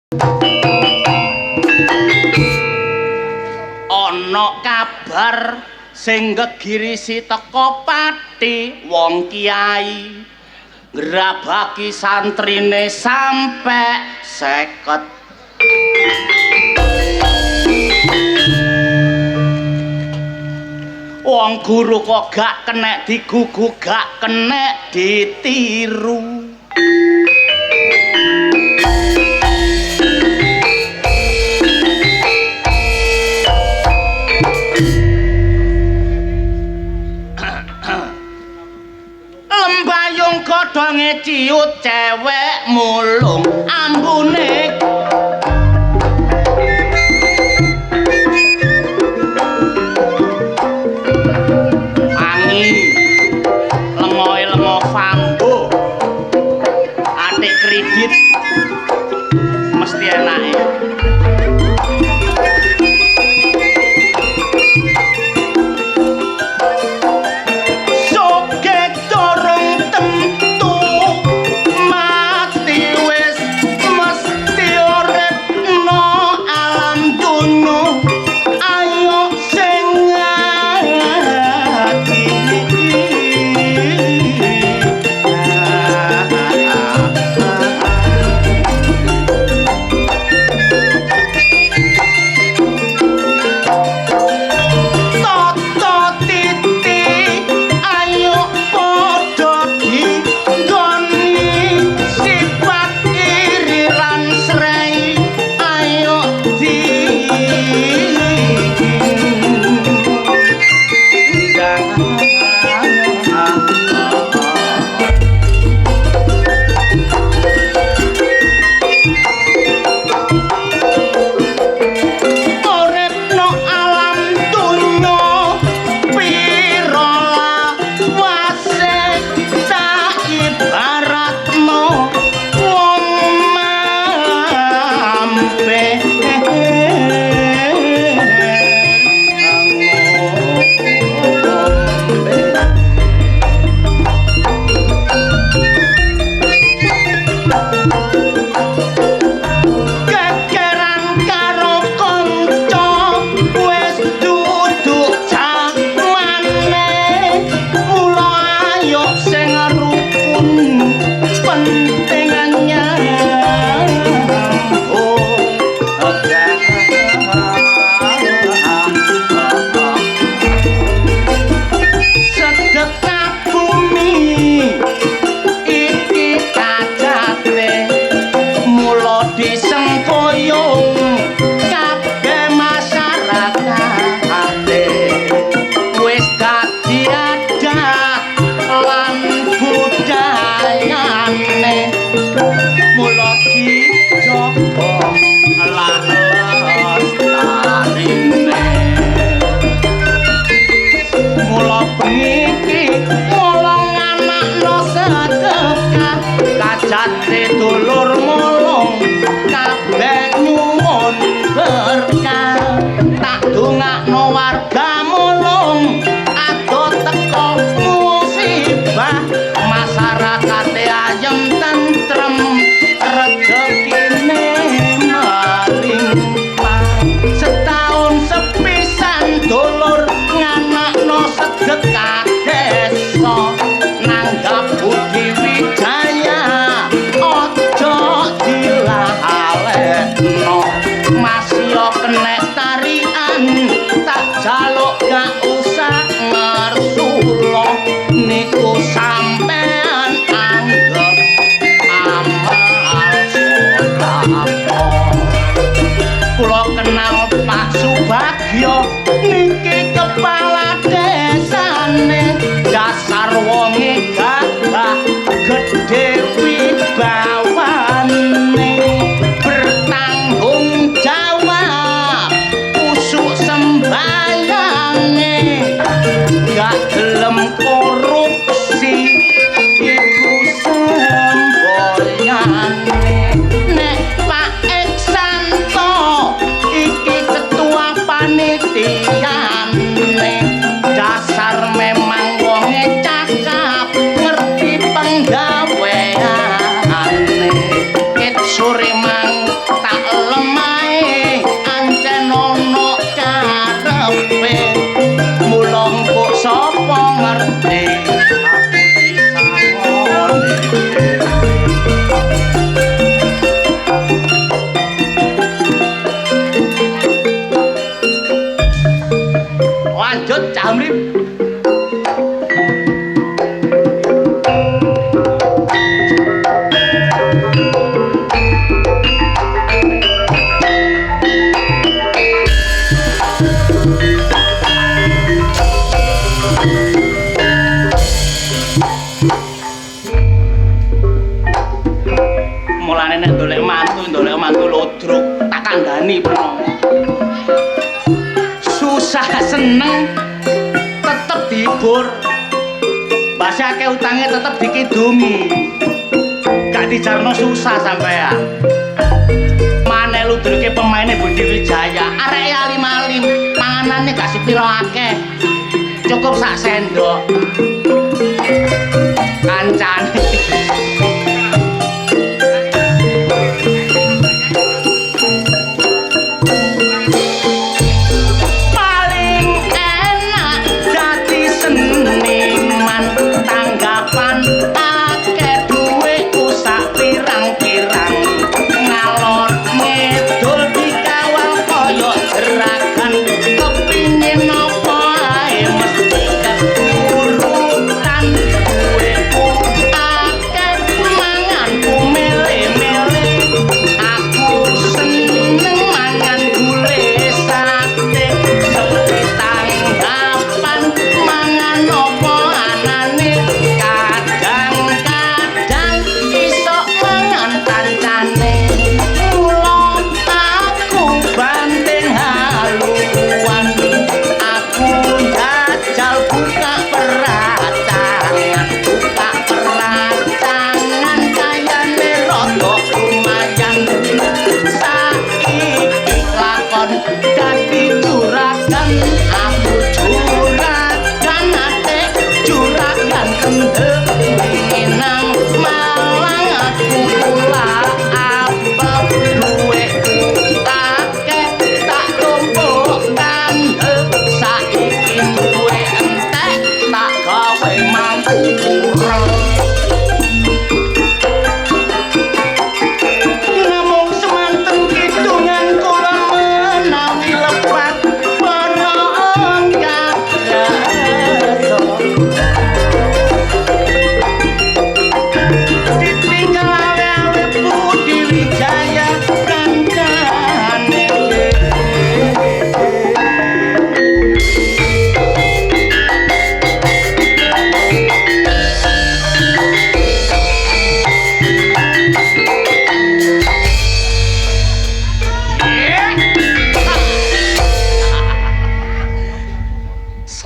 Ana kabar sing gegirisi teko Pati wong kiai ngrabaki santrine sampe 50. Wong guru kok gak kenek digugu, gak kenek ditiru. Lembayung godhonge ciut cewek mulung ambune angi lengo fambo atik kredit mesti enake. Jati dulur mulung kabeh nyuwun berkah tak dongakno warga mulung ado teko musibah masyarakate ayem tentrem rezekine melimpah setahun sepisan dulur nganakno sedekah desa nanggap budi wijaya masih kenek tarian tak jaluk gak usah ngersulo niku sampean anggap amal sodako. Kula kenal Pak Subagyo niki kepala desane dasar wonge gagah gedhe wibawane gak gelem korupsi iku semboyane nek Pak Eksanto iki ketua panitia lanjut Cah Amrip. Mulane nek ndolek mantu lodrok tak kandhani peno. Susah seneng tetep dihibur. Basi akeh utange tetep dikidumi. Gak dijarno susah sampean. Mane ludruke pemaine Budi Wijaya, areke alim-alim, panganane gak sepira akeh. Cukup sak sendok. Kancane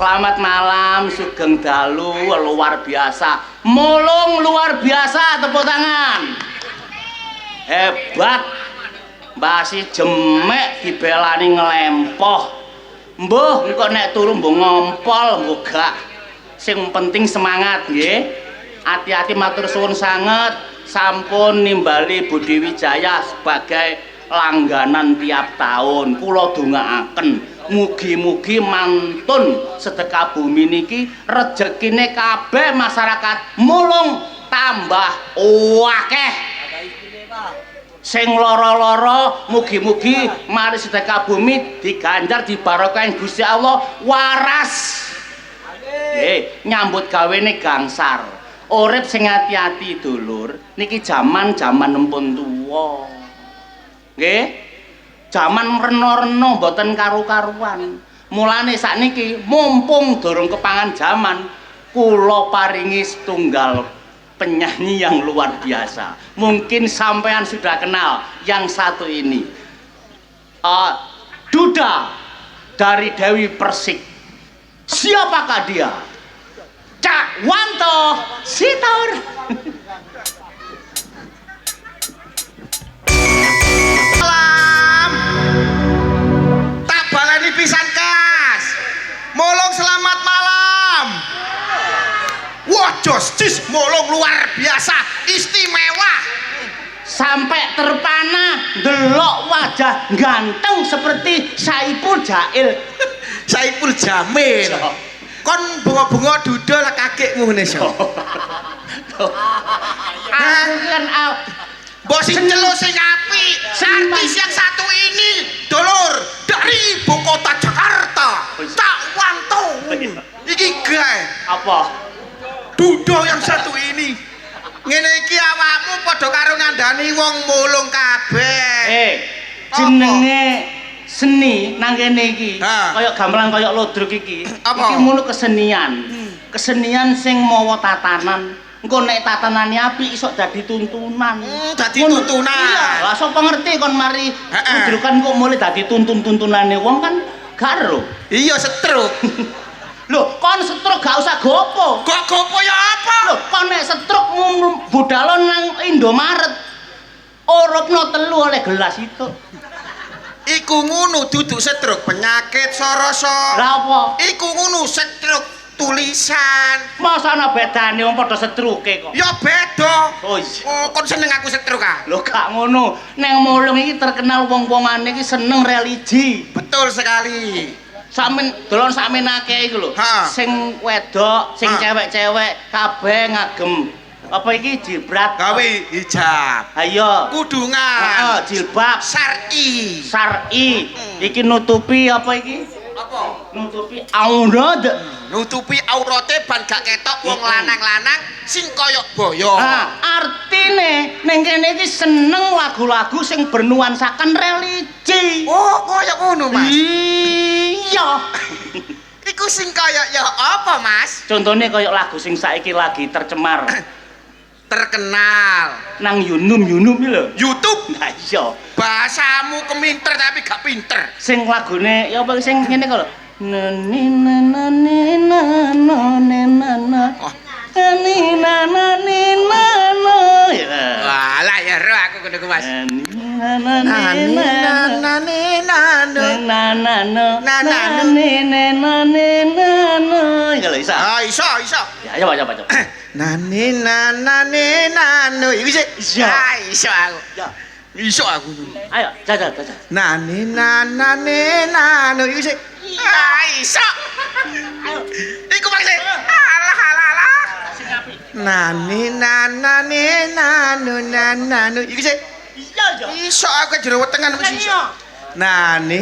Selamat malam, sugeng dalu luar biasa. Mulung luar biasa, tepuk tangan. Hebat. Mbasi jemek dibelani ngelempoh. Mbuh engko nek turu mbuh ngompol mbuh gak. Sing penting semangat nggih. Hati-hati matur suwun sanget sampun nimbali Budi Wijaya sebagai langganan tiap tahun. Kula dongaaken mugi-mugi mantun sedekah bumi niki rejekine kabeh masyarakat mulung tambah akeh. Sing lara-lara mugi-mugi mari sedekah bumi diganjar dibarokah Gusti Allah waras. Nggih, nyambut gawene gangsar. Urip sing ati-ati dulur, niki jaman-jaman empun tuwa. Nggih. Jaman reno-reno mboten karu-karuan. Mulane sakniki mumpung durung kepangan jaman, kula paringi setunggal penyanyi yang luar biasa. Mungkin sampean sudah kenal yang satu ini. Duda dari Dewi Persik. Siapakah dia? Cak Wanto Sitor. Pisan kas Molong selamat malam. Wah jos Molong luar biasa istimewa. Sampai terpana delok wajah ganteng seperti Saipul Jail. Saipul Jamil. Kon bunga-bunga dudul kakekmu ngene so. Kan bos sing celuk sing apik. Artis yang satu ini dulur dari ibu kota Jakarta. Cak Wanto. Apa? Dudo yang satu ini. Ngene iki awakmu padha karo ngandani wong mulung kabeh. Jenenge seni nang kene iki. Ha. Kaya gamelan kaya lodruk iki. Apa? Iki mulu kesenian. Kesenian sing mawa tatanan. Engko nek tatanane apik iso dadi tuntunan. Dadi Ngono. tuntunan. Iya, lah sapa ngerti kon mari Heeh. lodrukan kok mulai dadi tuntunane wong kan garo. Iya setruk. Lho, kon setruk gak usah gopo. Kok gopo ya apa? Lho, kon nek setruk budalon nang Indomaret. Orupno 3 oleh gelas itu. Iku ngono duduk setruk penyakit soroso. Lah apa? Iku ngono setruk tulisan. Masa ana bedane wong padha setruke kok. Ya beda. Oh iya. Oh, kon seneng aku setruk ah. Lho gak ngono. Neng mulung iki terkenal wong-wongane iki seneng religi. Betul sekali. Samin dolon sakmen akeh iku lho. Ha. Sing wedok, sing Ha. cewek-cewek kabeh ngagem apa iki jilbab. Gawe hijab. Ayo. Kudungan. Heeh, jilbab. Syar'i. Syar'i. Iki nutupi apa iki? Apa? Nutupi aurat. Nutupi aurate ban gak ketok wong lanang-lanang sing koyok boyo. Nah, artine ning kene iki seneng lagu-lagu sing bernuansakan religi. Oh, koyok ngono, Mas. Iya. Iku sing koyok ya apa, Mas? Contohnya kayak lagu sing saiki lagi tercemar Terkenal. nang Yunum iki lho. YouTube. Nah iya. Bahasamu keminter tapi gak pinter. Sing lagune ya apa sing ngene kok lho. Nani nani nani nana. Oh. Nani nani nana. Ya. Walah ya ro aku ngono ku, Mas. Nani nani nana. Nani Ya lho isa. Ah, iso. Ya coba. Nani nano. Iku sih. Iso. Ah, iso aku. Ya. Iso aku. Ayo, jajan. Nani nano. Iku sih. Ah, iso. Ayo. Iku maksud. Alah. Sing apik. Nani nano. Iku sih. Iya. Iso aku jero wetengan wis iso. Iya. Nani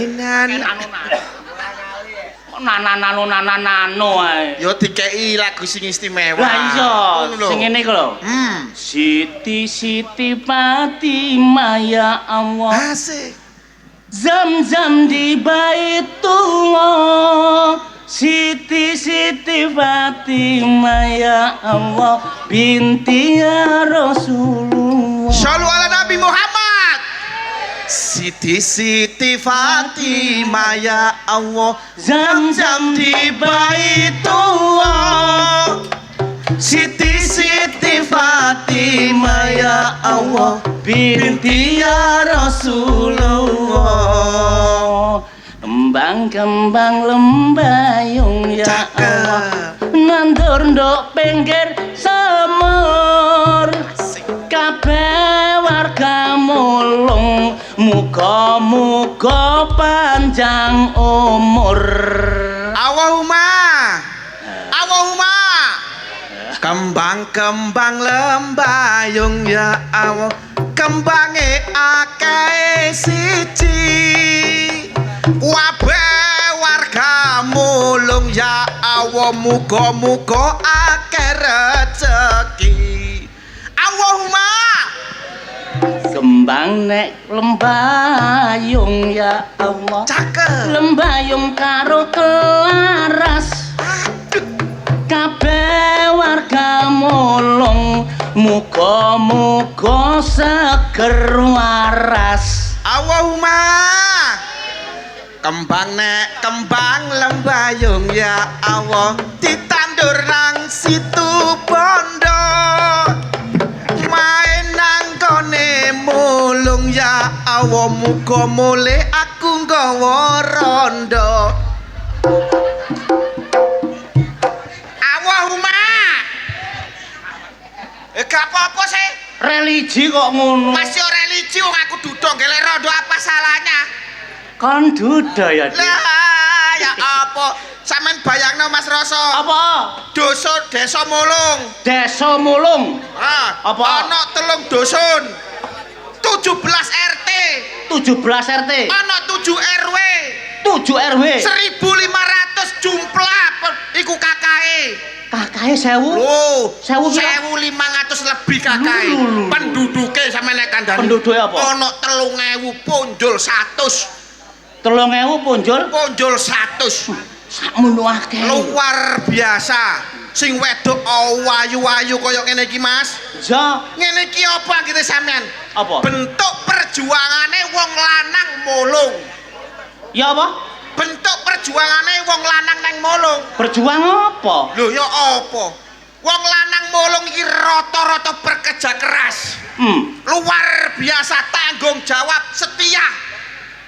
Nano ae. yo dikeki lagu sing istimewa. Lah iya, Ngono lho. sing ngene iku lho. Siti Fatimah ya Allah. Asik. Zam-zam di Baitullah. Siti Fatimah ya Allah binti ya Rasulullah. Shallu ala Nabi Muhammad. Siti Fatimah ya Allah. Zam-zam Di Baitullah. Siti Fatimah ya Allah. binti ya Rasulullah. Kembang-kembang lembayung ya Allah. Nandur ndok pinggir semur. Kabeh warga mulung muga-muga panjang umur. Allahumma. Kembang-kembang lembayung ya Allah. Kembange akeh siji. Wabeh warga mulung ya Allah. Muga-muga akeh rezeki. Allahumma. Kembang nek lembayung ya Allah. Cakep. Lembayung karo kelaras. Kabeh warga mulung muga-muga seger waras. Allahumma. Kembang lembayung ya Allah. Ditandur nang situ bondo. Main nang kone mulung ya Allah. Muga mule aku nggawa rondo. Allahumma. Gak apa-apa sih. Religi kok ngono. Masih religi wong aku duduk gelek rondo, apa salahnya? Kan duda ya, Dik. Lah ya apa? Sampeyan bayangno Mas Roso. Apa? Desa mulung. Desa mulung. Apa? Ana 3 dusun. 17 RT. 17 RT. Ana 7 RW. 7 RW. 1.500 jumlah iku KKE. KKE. Kakahe 1000. Lho, 1500 lebih kakahe. Lho. Penduduke sampeyan nek kandhani. Penduduke apa? Ono 3000 punjul 100. 3000 punjul. Punjul 100. Sakmono akeh. Luar biasa. Sing wedok ayu-ayu kaya ngene iki, Mas. Ja, Ngene iki apa kita sampean? apa? Bentuk perjuangane wong lanang mulung. Ya apa? Bentuk perjuangane wong lanang nang mulung. Berjuang apa? Lho ya apa? Wong lanang mulung iki rata-rata bekerja keras. Luar biasa tanggung jawab, setia.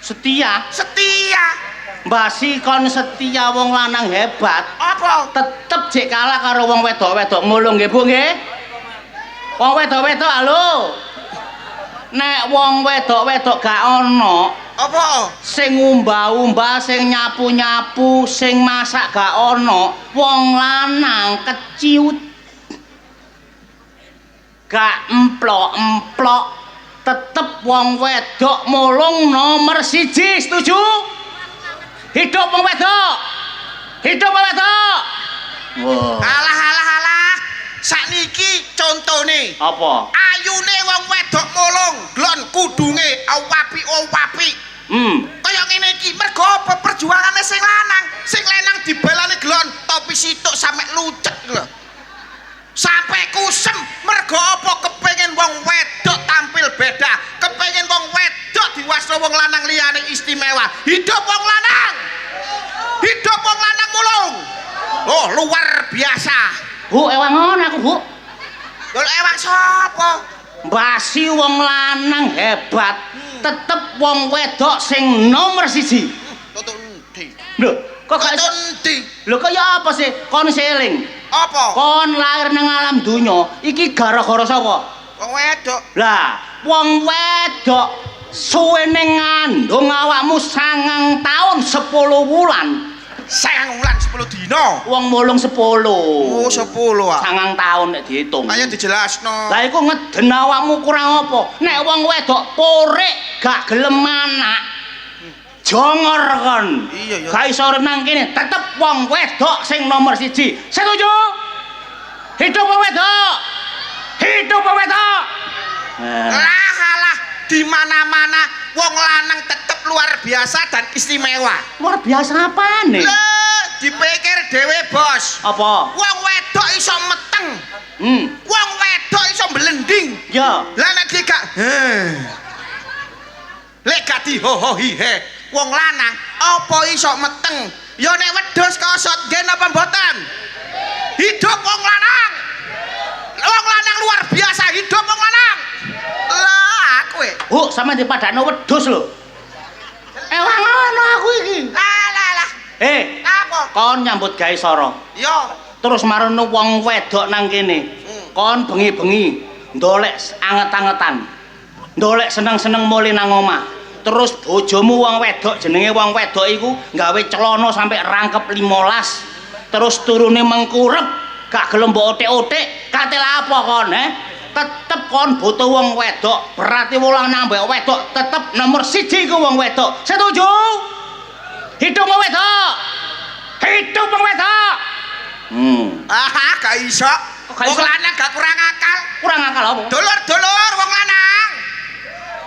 Setia. Setia. Mbasi kon setia wong lanang hebat. Apa? Tetep jek kalah karo wong wedok-wedok mulung nggih, Bu nggih. Wong wedok-wedok halo. Nek wong wedok-wedok gak ono Apa? sing umbah-umbah, sing nyapu-nyapu, sing masak gak ono, wong lanang keciut. Gak emplok-emplok, tetep wong wedok mulung nomor 1, setuju? Hidup wong wedok. Hidup wong wedok. Wah. Alah. Sakniki contone. Apa? Ayune wong wedok mulung, glon kudunge awapi-awapi. Kaya ngene iki mergo apa perjuangane sing lanang. Sing lanang dibalani glon topi situk sampe lucet lho. Sampai kusem mergo apa kepengin wong wedok tampil beda, kepengin wong wedok diwasno wong lanang liyane istimewa. Hidup wong lanang. Hidup wong lanang mulung. Oh, luar biasa. Bu, ewangon aku, Bu. Lho ewang sapa? Mbasi wong lanang hebat, tetep wong wedok sing nomor 1. Tutuk endi? Lho, kok gak iso? Tutuk endi? Lho kaya apa sih? Kon seling. Apa? Kon lahir nang alam donya, iki gara-gara sapa? Wong wedok. Lah, wong wedok suwene ngandung awakmu 9 taun 10 wulan. 9 wulan 10 dina. Wong mulung 10. Oh, 10 ah. 9 taun nek diitung. Ayo dijelasno. Lah iku ngeden awakmu kurang apa? Nek wong wedok porik gak gelem anak. Jongor kon. Iya ya. Gak iso renang kene, tetep wong wedok sing nomor 1. Setuju? Hidup wong wedok. Hidup wong wedok. Lah, di mana-mana wong lanang tetep luar biasa dan istimewa. Luar biasa apane? Lah, dipikir dhewe, Bos. Apa? Wong wedok iso meteng. Wong wedok iso blending. Ya. Lah nek gak lek gak dihohohi wong lanang apa iso meteng? Ya nek wedhus kosot ngen apa mboten? Hidup wong lanang. Wong lanang luar biasa, hidup wong lanang. Lah kowe. Bu, sampe dipadakno wedhus lho. Ewangono aku iki. Lah. Apa? Kon nyambut gawe sora. Yo. Terus marono wong wedok nang kene. Kon bengi-bengi ndolek anget-angetan. Ndolek seneng-seneng mule nang omah. Terus bojomu wong wedok jenenge wong wedok iku gawe celana sampai rangkep 15. Terus turune mengkurep, gak gelem mbok otik-otik. Katel apa kon, Tetep kon butuh wong wedok. Berarti wong nambah wedok tetep nomor 1 ku wong wedok. Setuju? Hidup wong wedok. Hidup wong wedok. Gak iso. Wong lanang gak kurang akal. Kurang akal apa? Dulur-dulur wong lanang.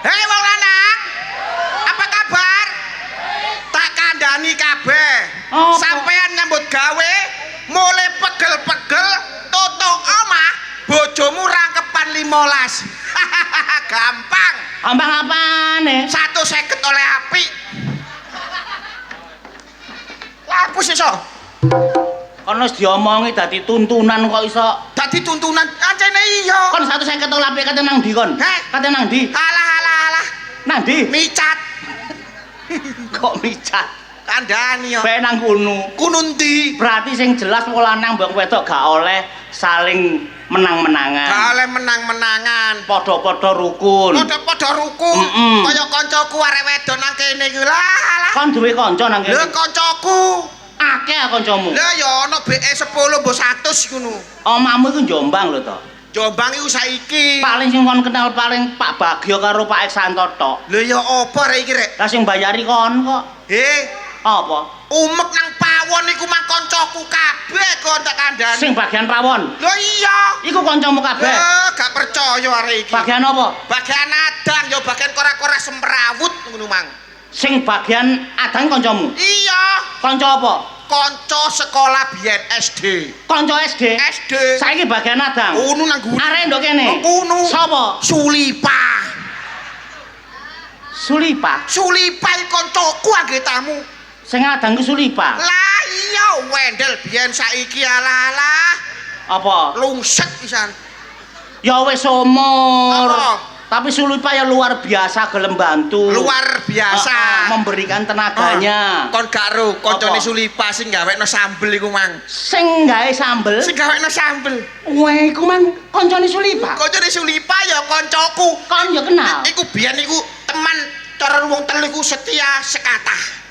Hei wong lanang. Apa kabar? Tak kandhani kabeh. Sampeyan nyambut gawe mulai pegel-pegel tutuk omah bojomu rangkepan 15. Gampang. Gampang apane? 150 oleh api. Lapus iso. Kon wis diomongi dadi tuntunan kok iso. Dadi tuntunan ancene iya. Kon 150 lapi kate nang ndi kon? Kate nang ndi? Alah. Nang ndi? Micat. Kok micat? Kandhani yo. Bae nang kono. Kuno ndi? Berarti sing jelas wong lanang mbok wedok gak oleh saling menang-menangan. Gak oleh menang-menangan. Padha-padha rukun. Padha-padha rukun. Kaya kancaku arek wedok nang kene iki. Lah. Kon duwe kanca nang kene. Lho kancaku. Akeh kancamu. Lah ya ana BE 10 mbok 100 ngono. Omahmu iku Jombang lho to. Jombang iku saiki. Paling sing kon kenal paling Pak Bagio karo Pak Eksanto tok. Lho ya apa rek iki rek? Lah sing bayari kon kok. Apa? Apa? Umek nang rawon iku mang kancaku kabeh kon tak kandhani. Sing bagian rawon. Lho iya. Iku kancamu kabeh. Gak percaya arek iki. Bagian apa? Bagian adang ya bagian kora-kora semrawut ngono mang. Sing bagian adang kancamu. Iya. Kanca apa? Kanca sekolah biyen SD. Kanca SD. SD. Saiki bagian adang. Ono nang ngene. Arek ndok kene. Ngono. Sapa? Sulipa. Sulipa. Sulipa iki kancaku anggetamu. Sing adang ku Sulipa. Lah iya wendel biyen saiki ala-ala. Apa? Lungset pisan. Ya wis umur. Apa? Tapi Sulipa ya luar biasa gelem bantu. Luar biasa. Memberikan tenaganya. Kon gak ro kancane Apa? Sulipa sing gawekno sambel iku mang. Sing gawe sambel. Sing gawekno sambel. Weh, iku mang kancane Sulipa. Kancane Sulipa ya kancaku. Kon ya kenal. Iku biyen iku teman cara wong telu iku setia sekata.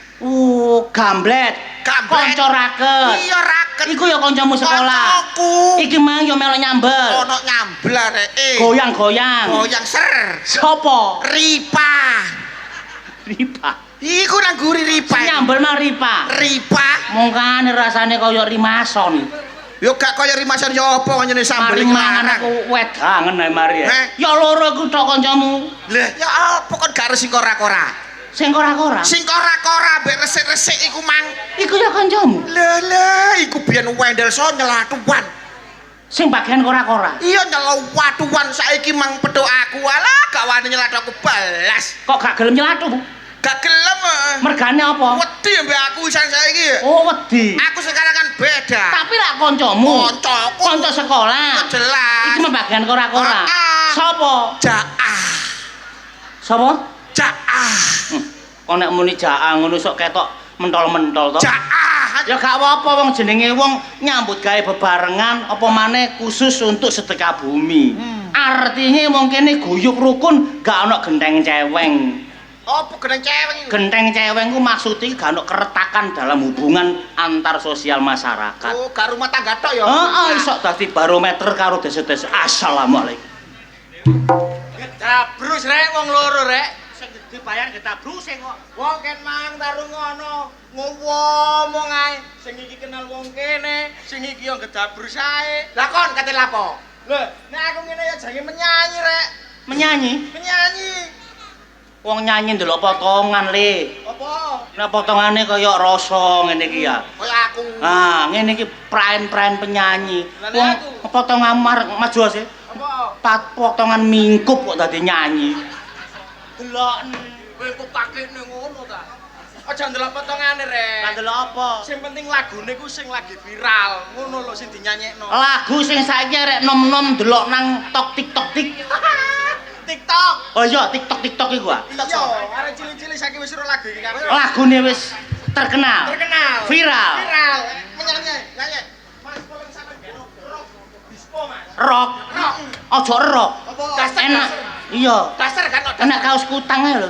Gamblet. Gamblet. Kanca raket. Iya raket. Iku ya kancamu sekolah. Kancaku. Iki mang ya melok nyambel. Ono nyambel areke. Goyang-goyang. Goyang ser. Sopo? Ripa. Ripa. Iku nang guri Ripa. Sing nyambel mah Ripa. Ripa. Mongkane rasane kaya rimason. Yo gak kaya rimasan yo apa ngene sambel Mari iki mangan larang. aku wedangen ae mari. Heh. Ya loro iku tok kancamu. Lah ya apa kon gak resik kora-kora. Sing kora-kora. Sing kora-kora mbek resik-resik iku mang. Iku ya kancamu. Lah iku biyen wendel so nyelatuan. Sing bagian kora-kora. Iya nyelatuan saiki mang pedhok aku. Alah gak wani nyelat aku balas. Kok gak gelem nyelatu? Gak gelem. Mergane apa? Wedi mbek aku isan saiki. Oh, wedi. Aku sekarang kan beda. Tapi lak kancamu. Kancaku. Kanca sekolah. Jelas. Iki mah bagian kora-kora. Sopo? Jaah. Sopo? Jaah. Kok nek muni jaang ngono sok ketok mentol-mentol to. Jaah. Ya gak apa-apa wong jenenge wong nyambut gawe bebarengan apa maneh khusus untuk sedekah bumi. Artinya wong kene guyub rukun gak ana genteng ceweng. Apa geneng cewek? Genteng ceweng ku maksudnya gak ana keretakan dalam hubungan antar sosial masyarakat. Oh, gak rumah tangga tok ya. Heeh, iso dadi barometer karo desa-desa. Assalamualaikum. Getabrus rek wong loro rek. Sing dibayar getabrus kok. Wong ken mang tarung ngono. Ngomong ae. Sing iki kenal wong kene, sing iki yo getabrus ae. Lah kon kate lapo? Lho, nek aku ngene ya jange menyanyi rek. Menyanyi. Menyanyi. Wong nyanyi ndelok potongan le. Apa? Nek potongane kaya rasa ngene iki ya. Kaya aku. Ah, ngene iki praen-praen penyanyi. Lah, Wong aku. potongan maju sih. Apa? Potongan mingkup kok dadi nyanyi. Delok kowe kok pakene ngono ta. Aja ndelok potongane rek. Lah ndelok apa? Sing penting lagune ku sing lagi viral. Ngono lho sing dinyanyekno. Lagu sing saiki arek nom-nom delok nang TikTok. TikTok. Oh iya, TikTok iku ah. Iya, arek cilik-cilik saiki wis ora lagu iki kabeh. Lagune wis terkenal. Viral. Viral. Menyanyi, nyanyi. Mas tolong sampeyan geno rock disco, Mas. Rock. Rock. Ojo rock. Apa? Daster, Enak. daster. Iya. Daster kan ada. Enak kaos kutang ae lho.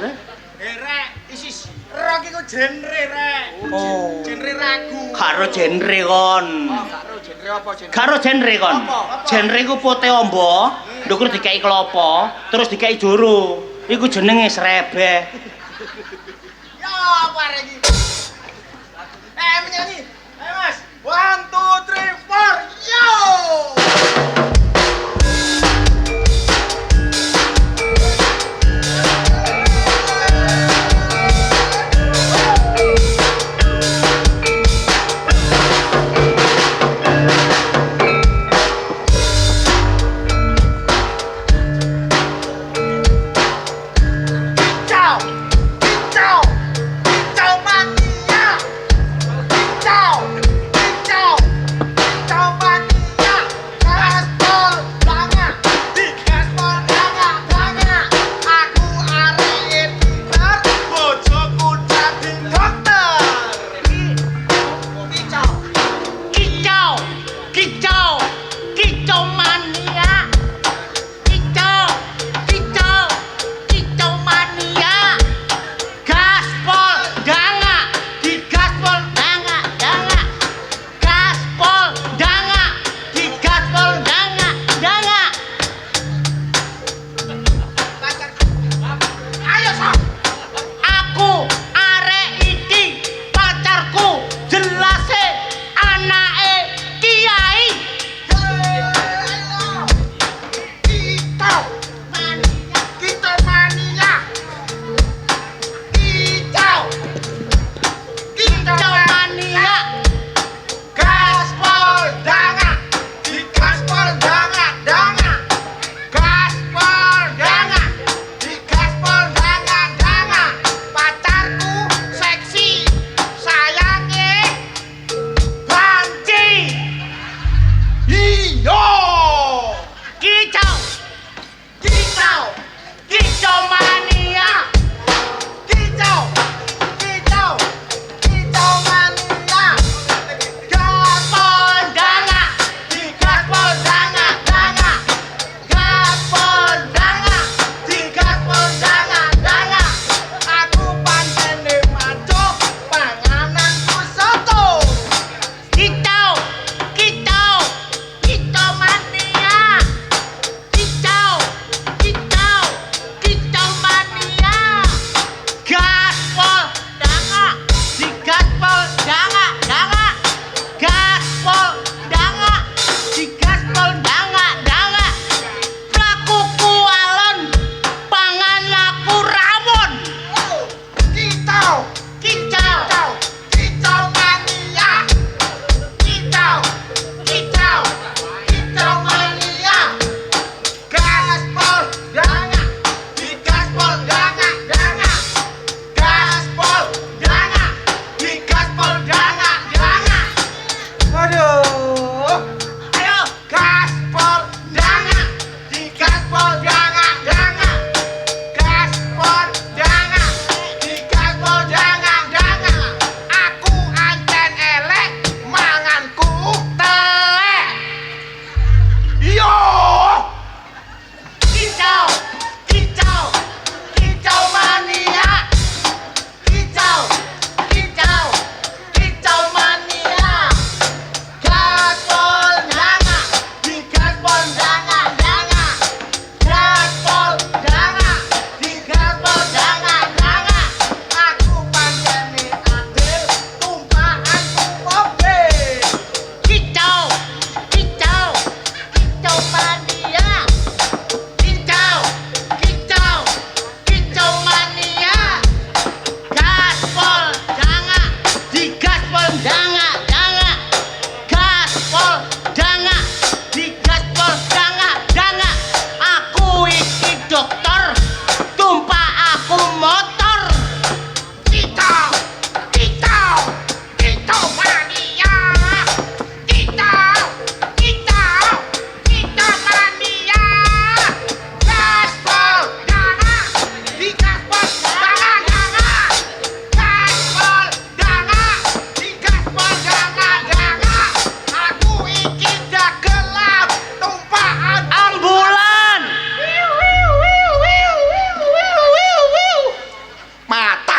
Rek, isis. Rock iku genre rek. Oh. Genre ragu. Karo genre kon. Karo genre apa genre? Karo genre kon. Apa? Genre ku putih ombo, ndukur dikai klopo, terus dikai juru. Iku jenenge srebeh. Ya apa arek iki? Menyanyi. Ayo Mas. 1 2 3 4. Yo! Ciao! Ciao! Ciao mania! Ciao! Ciao!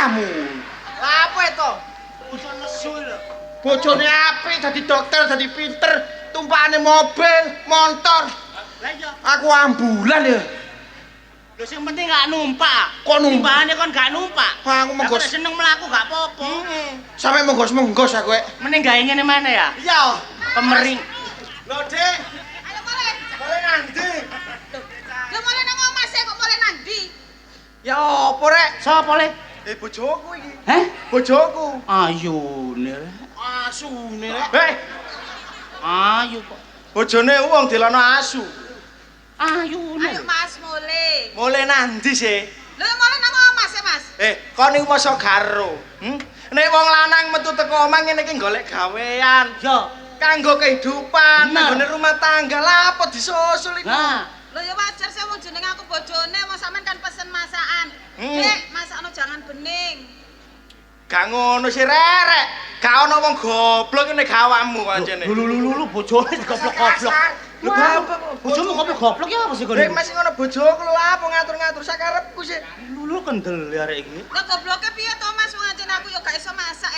bocahmu. Lah apa itu? Bocah nesu lho. Bojone apik dadi dokter, dadi pinter, tumpakane mobil, motor. Lah iya. Aku ambulan ya. Lho sing penting gak numpak. Kok numpak? Timbangane kon gak numpak. Wah, aku menggos. Aku seneng mlaku gak apa-apa. Sampe menggos-menggos aku. Mending gawe ngene mana ya? Iya. Kemering. Lho, Dik. Ayo mulai. Boleh nanti. Yo mulai nang omah sih kok mulai nang ndi? Ya apa rek? Sapa le? Bojoku iki. Heh? Bojoku. Ayune. Asune rek. Hei, Ayu kok. bojone wong dilono asu. Ayune. Ayo Mas mulai. Mulai nanti sih. Lho mulai nang omah sih Mas. Kon niku masa garo. Nek wong lanang metu teko omah ngene iki golek gawean. Yo. Kanggo kehidupan, Bener. nggone rumah tangga. Lah apa disusul iku? Nah, Lho ya wajar sih wong jeneng aku bojone wong sampean kan pesen masakan. Dek, masakno jangan bening. Gak ngono sih rek. Gak ono wong goblok nek gawamu pancene. lu bojone goblok-goblok. Lho apa? Bojomu goblok-goblok ya apa sih kon? Rek masih ngono bojoku lho apa ngatur-ngatur sakarepku sih. Lu kendel ya arek iki. Lah gobloke piye to Mas wong ajen aku yo gak iso masak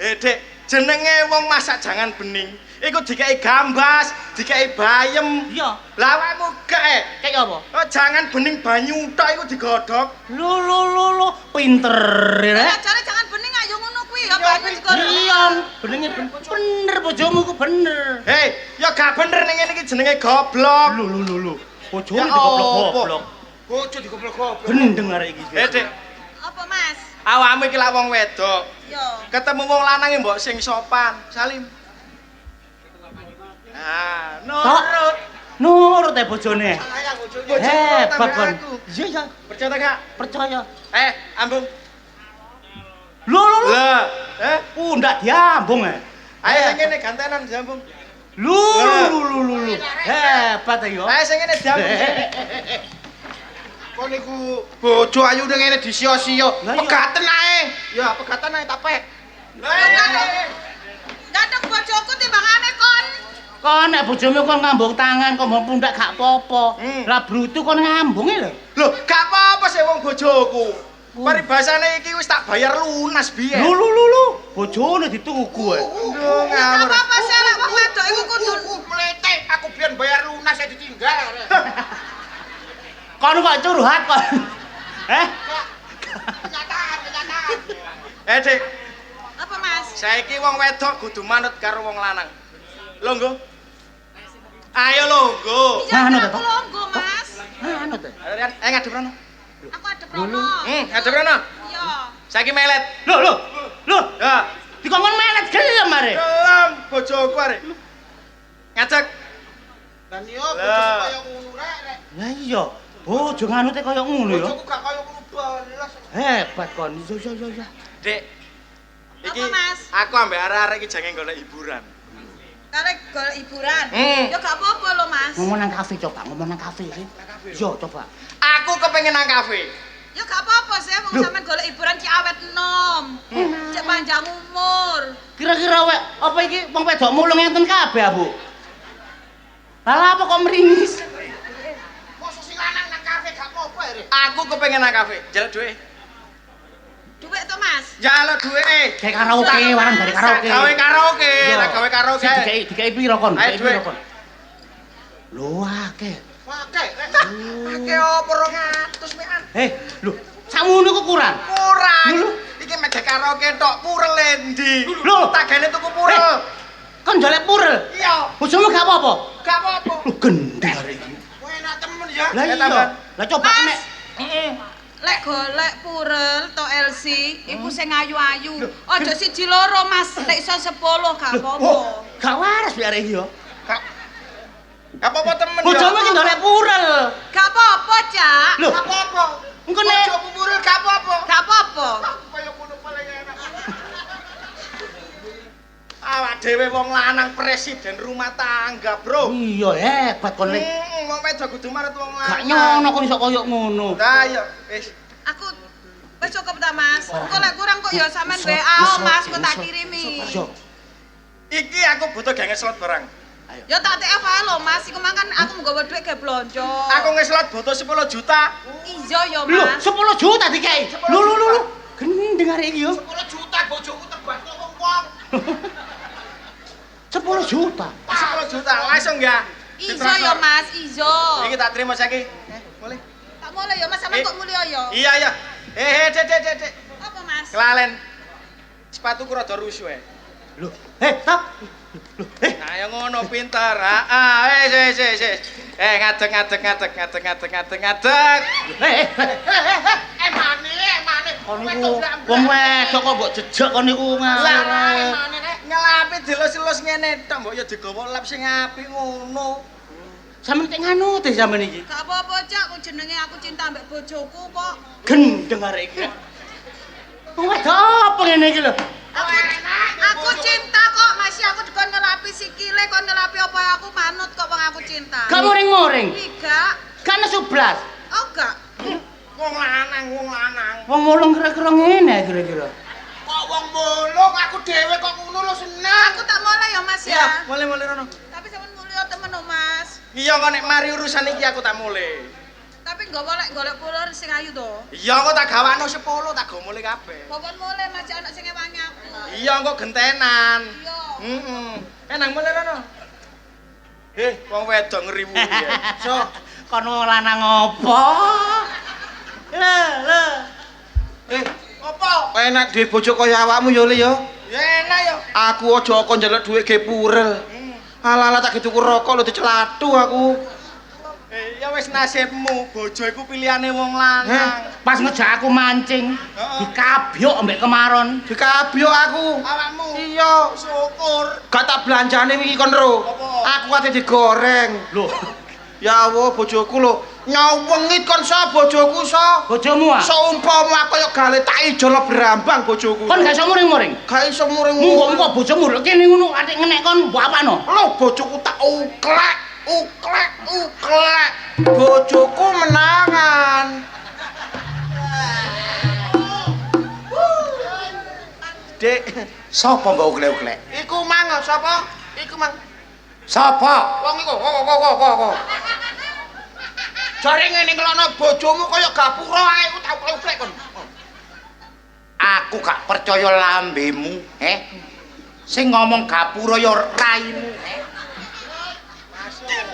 Dek, jenenge wong masak jangan bening. Iku dikai gambas, dikai bayem. Iya. Lah awakmu gak Kayak apa? Oh, jangan bening banyu tok iku digodhog. Lu pinter Lah rek. jare jangan bening ayo ngono kuwi ya Iya, banyu juga. Iya, benenge bener bojomu ku bener. Hei, ya gak bener ning ngene iki jenenge goblok. Lu. Bojomu Ya digoblok-goblok. Bojo digoblok-goblok. Gendeng arek iki. Dek, Apa Mas? awakmu iki lak wong wedok. Yo. Ketemu wong lanang mbok sing sopan. Salim. Ah, nurut. Nurut ya bojone. Sayang bojoku. Hebat kon. Iya ya, Percaya gak? percaya. Ambung. Lu. Lah, Ndak diambung ya. ayo sing kene gantenan diambung. Lu. Hebat ya. Ayo sing kene diambung. Kok niku bojo ayu ning ngene disio-sio. Lah iya. Pegaten ae. Ya, pegatan ae tapek. Gandeng bojoku timbangane kon. Kon nek bojomu kon ngambung tangan kok mau pundak gak apa-apa. Hmm. Lah brutu kon ngambunge lho. Loh, gak apa-apa sih wong bojoku. Paribasane iki wis tak bayar lunas biyen. Lu. Bojone dituku ya. Lho, Gak ngawur. apa-apa sih lek wong wedok iku kudu Mlete, aku biyen bayar lunas ya ditinggal. Kon kok curhat kon. Kenyataan. Dik, apa Mas? saiki wong wedok kudu manut karo wong lanang. Longgo. Ayo longgo. Iya Manut, aku toh? longgo Mas. Anu teh. Ngadep rono. Aku ada promo. Ngadep rono. Iya. Saiki melet. Lho. Ya, Dikongkon melet gelem are. kelam bojoku arek. Ngajak. Dan yo bojoku kaya ngono rek. Lah iya, bojo nganute kaya ngono ya. Bojoku gak kaya ngono belas. Hebat kon. Iya. Dek. Iki Apa, Mas? aku ambek arek-arek iki jange golek hiburan. Karek golek hiburan. Hmm. Ya gak apa-apa lho Mas. Ngomong nang kafe coba, ngomong nang kafe sih. Yo coba. Aku kepengen nang kafe. Ya gak apa-apa sih wong Loh. sampean golek hiburan ki awet enom. Cek panjang umur. Kira-kira wek apa iki wong wedok mulung ngenten kabeh, Bu? Lah apa kok meringis? Mosok sing lanang nang kafe gak apa-apa ya, Rek. Aku kepengen nang kafe. Jaluk duit. Duit to Mas. Jaluk duit. Kayak karaoke, warang dari karaoke. Gawe karaoke, Iya. lah gawe karaoke. Dikai piro kon? Ayo, Dikai piro duit. kon? Lho akeh. Pakai. Ake opo 200 mekan. Lho, sakmono kok kurang. Kurang. Lho. Iki meja karaoke tok purel endi? Lho. Tagane tuku purel. Kon jolek purel. Iya, Bojomu gak apa-apa. gak apa-apa. Lho gendeng arek iki. Kowe enak temen ya. Lah Ya, iya. tambahan. Lah coba Mas. nek Lek golek purel to LC iku sing ayu-ayu. Aja siji loro Mas, lek iso 10 gak apa-apa. gak waras biar iki yo. Gak apa-apa temen ya. Bojomu iki ndolek purel. Gak apa-apa, Cak. Lho, Gak apa-apa. engko nek Bojoku muril gak apa-apa. Gak apa-apa. Kaya ngono paling enak. Awak dhewe wong lanang presiden rumah tangga, Bro. iya hebat kon lek. Wong wedok kudu marut wong lanang. Gak nyono kon iso koyo ngono. Lah iya, wis. Aku wis cukup ta Mas. Oh. Engko lek kurang kok ya sampean Iso, WA iso, Mas, kok tak iso. kirimi. Yo. Iki aku butuh gawe slot barang. Ya tak TF ae lho Mas, iku mangkan aku nggawa dhuwit ge blonjo. Aku ngeslot butuh 10 juta. Iya ya Lho, Mas. 10 juta dikai. Lho. Gendeng arek iki yo. 10 juta bojoku tebak kok wong-wong. 10 juta. 10 juta langsung ya. Iso ya Mas, iso. Iki tak terima saiki. Boleh. Tak mulai ya Mas, sampean kok mulya ya. Iya iya. Dek. Apa Mas? Kelalen. Sepatuku rada rusuh e. Lho, tak. Nah, ya ngono pinter. Wis. Ngadeg. Mane. Kon niku wong wedok kok mbok jejak kon niku Lah, mane rek ngelapi dilus-lus ngene tok mbok ya digawa lap sing apik ngono. Sampeyan tek nganu teh sampeyan iki. Gak apa-apa, Cak, kok jenenge aku cinta ambek bojoku kok. Gendeng arek iki. Wong wedok apa ngene iki lho? Aku cinta kok, masih aku dikon ngelapi sikile, kon ngelapi apa aku manut kok wong aku cinta. Gak muring-muring. Gak. Gak nesu blas. Oh, gak. Wong lanang. Wong mulung kira-kira ngene kira-kira. Kok wong mulung aku dhewe kok ngono lho seneng. Aku tak mulai ya Mas Iya, ya. mulai rono. Tapi sampean mulya temen oh, Mas. Iya kok nek mari urusan iki aku tak mulai. Tapi enggak boleh golek pulur sing ayu to. Iya kok tak gawakno 10 tak go mulai kabeh. Pokon mulai Mas anak sing ewangi aku. Iya kok gentenan. Iya. Nang mulai rono. Wong wedok ngriwu ya. So, kon wong lanang apa? Lho. Apa? Enak dhewe bojo kaya awakmu ya Le ya. Ya enak ya. Aku aja kok njaluk dhuwit ge purel. Ala-ala tak tuku rokok lho dicelathu aku. Ya wis nasibmu, bojo iku pilihane wong lanang. Pas ngejak aku mancing, dikabyok ambek kemaron. Dikabyok aku. Awakmu. Iya. Syukur. Gak tak belanjane wingi kon ro. Apa? Aku ate digoreng. Lho, Ya Allah bojoku lho. Nyawengit kon so bojoku so. bojomu ah. Seumpama kaya gale tak ijol berambang bojoku. Kon gak iso muring-muring. Gak iso muring. Muga-muga bojomu lho kene ngono atik ngenek kon mbok apano? Lho bojoku tak uklek. Bojoku menangan. Dek, Sapa mbok uklek-uklek? iku mang sapa? Iku mang. Sapa? Wong iku kok. Jare ngene ngelokno bojomu kaya gapura ae ku tak uklek kon. Aku gak percaya lambemu, Sing ngomong gapura ya raimu,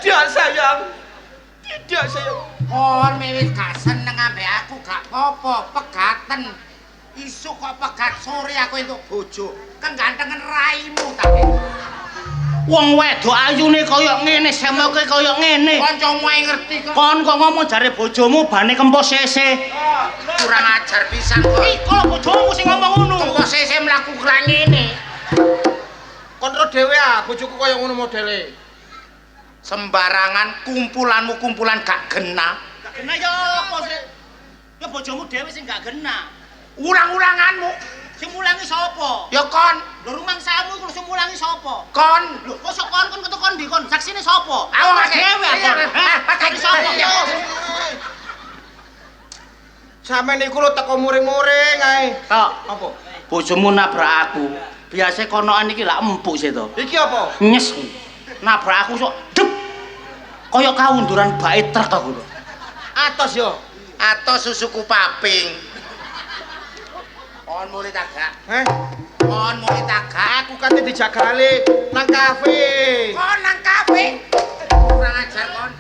Tidak sayang. Kon wis gak seneng ambek aku gak apa-apa, pegaten. Isu kok pegat sore aku entuk bojo. Kegantengan raimu ta. Wong wedok ayune kaya ngene, semoke kaya ngene. Kancamu ae ngerti kok. Kon kok ngomong jare bojomu bane kempos sese. Kurang ajar pisan kok. Iki lho bojomu sing ngomong ngono. Kempos sese mlaku kurang ngene. Kon ro dhewe ah, bojoku kaya ngono modele. Sembarangan kumpulan gak gena. Gak gena ya apa sih? Ya bojomu dhewe sing gak gena. Ulang-ulanganmu. Sing mulangi sapa? Ya kon. Lho rumangsamu iku sing mulangi sapa? Kon. Lho kok sok kon ketukon ndi kon? Saksine sapa? Awak dhewe kon. Pakai sapa? Sampeyan iku lho teko muring-muring ae. Tok, apa? Bojomu nabrak aku. Biasa konokan iki lak empuk sih to. Iki apa? Nyes. Nabrak aku sok dep. Kaya kaunduran bait truk aku lho. Atos yo. Atos susuku paping. Kon mulai tagak. Kon mulai tagak. Aku kate dijagale nang kafe. Kon nang kafe. Kurang ajar kon,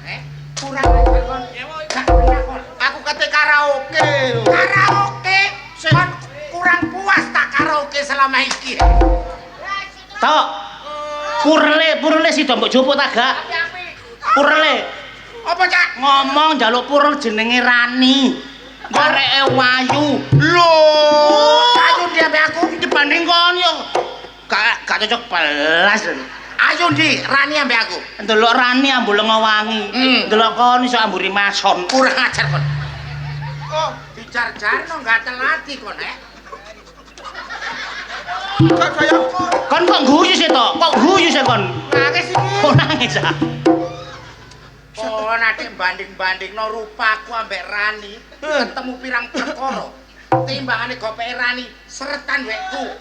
Kurang ajar kon. Gak pernah kon. Aku kate karaoke. Karaoke. Kon kurang puas tak karaoke selama iki. Tok. Purle sida mbok jopo tagak. Purle. Apa cak? Ngomong njaluk purel jenenge Rani. Areke wayu. Lho. Ayo ndi ambek aku dibanding kon yo. Gak cocok belas. Ayo ndi Rani ambek aku. Ndelok Rani ambuleng wangi. Ndelok kon iso amburi mason. Kurang ajar kon. Oh, Dijar-jarno gak telati kon, Kak sayang. Kon kok guyu sih to? Kok guyu sih kon? Nangis iki. Kok nangis ah? Oh, nanti banding-bandingno rupaku ambek Rani, ketemu pirang perkara. Timbangane gopeke Rani seretan wekku.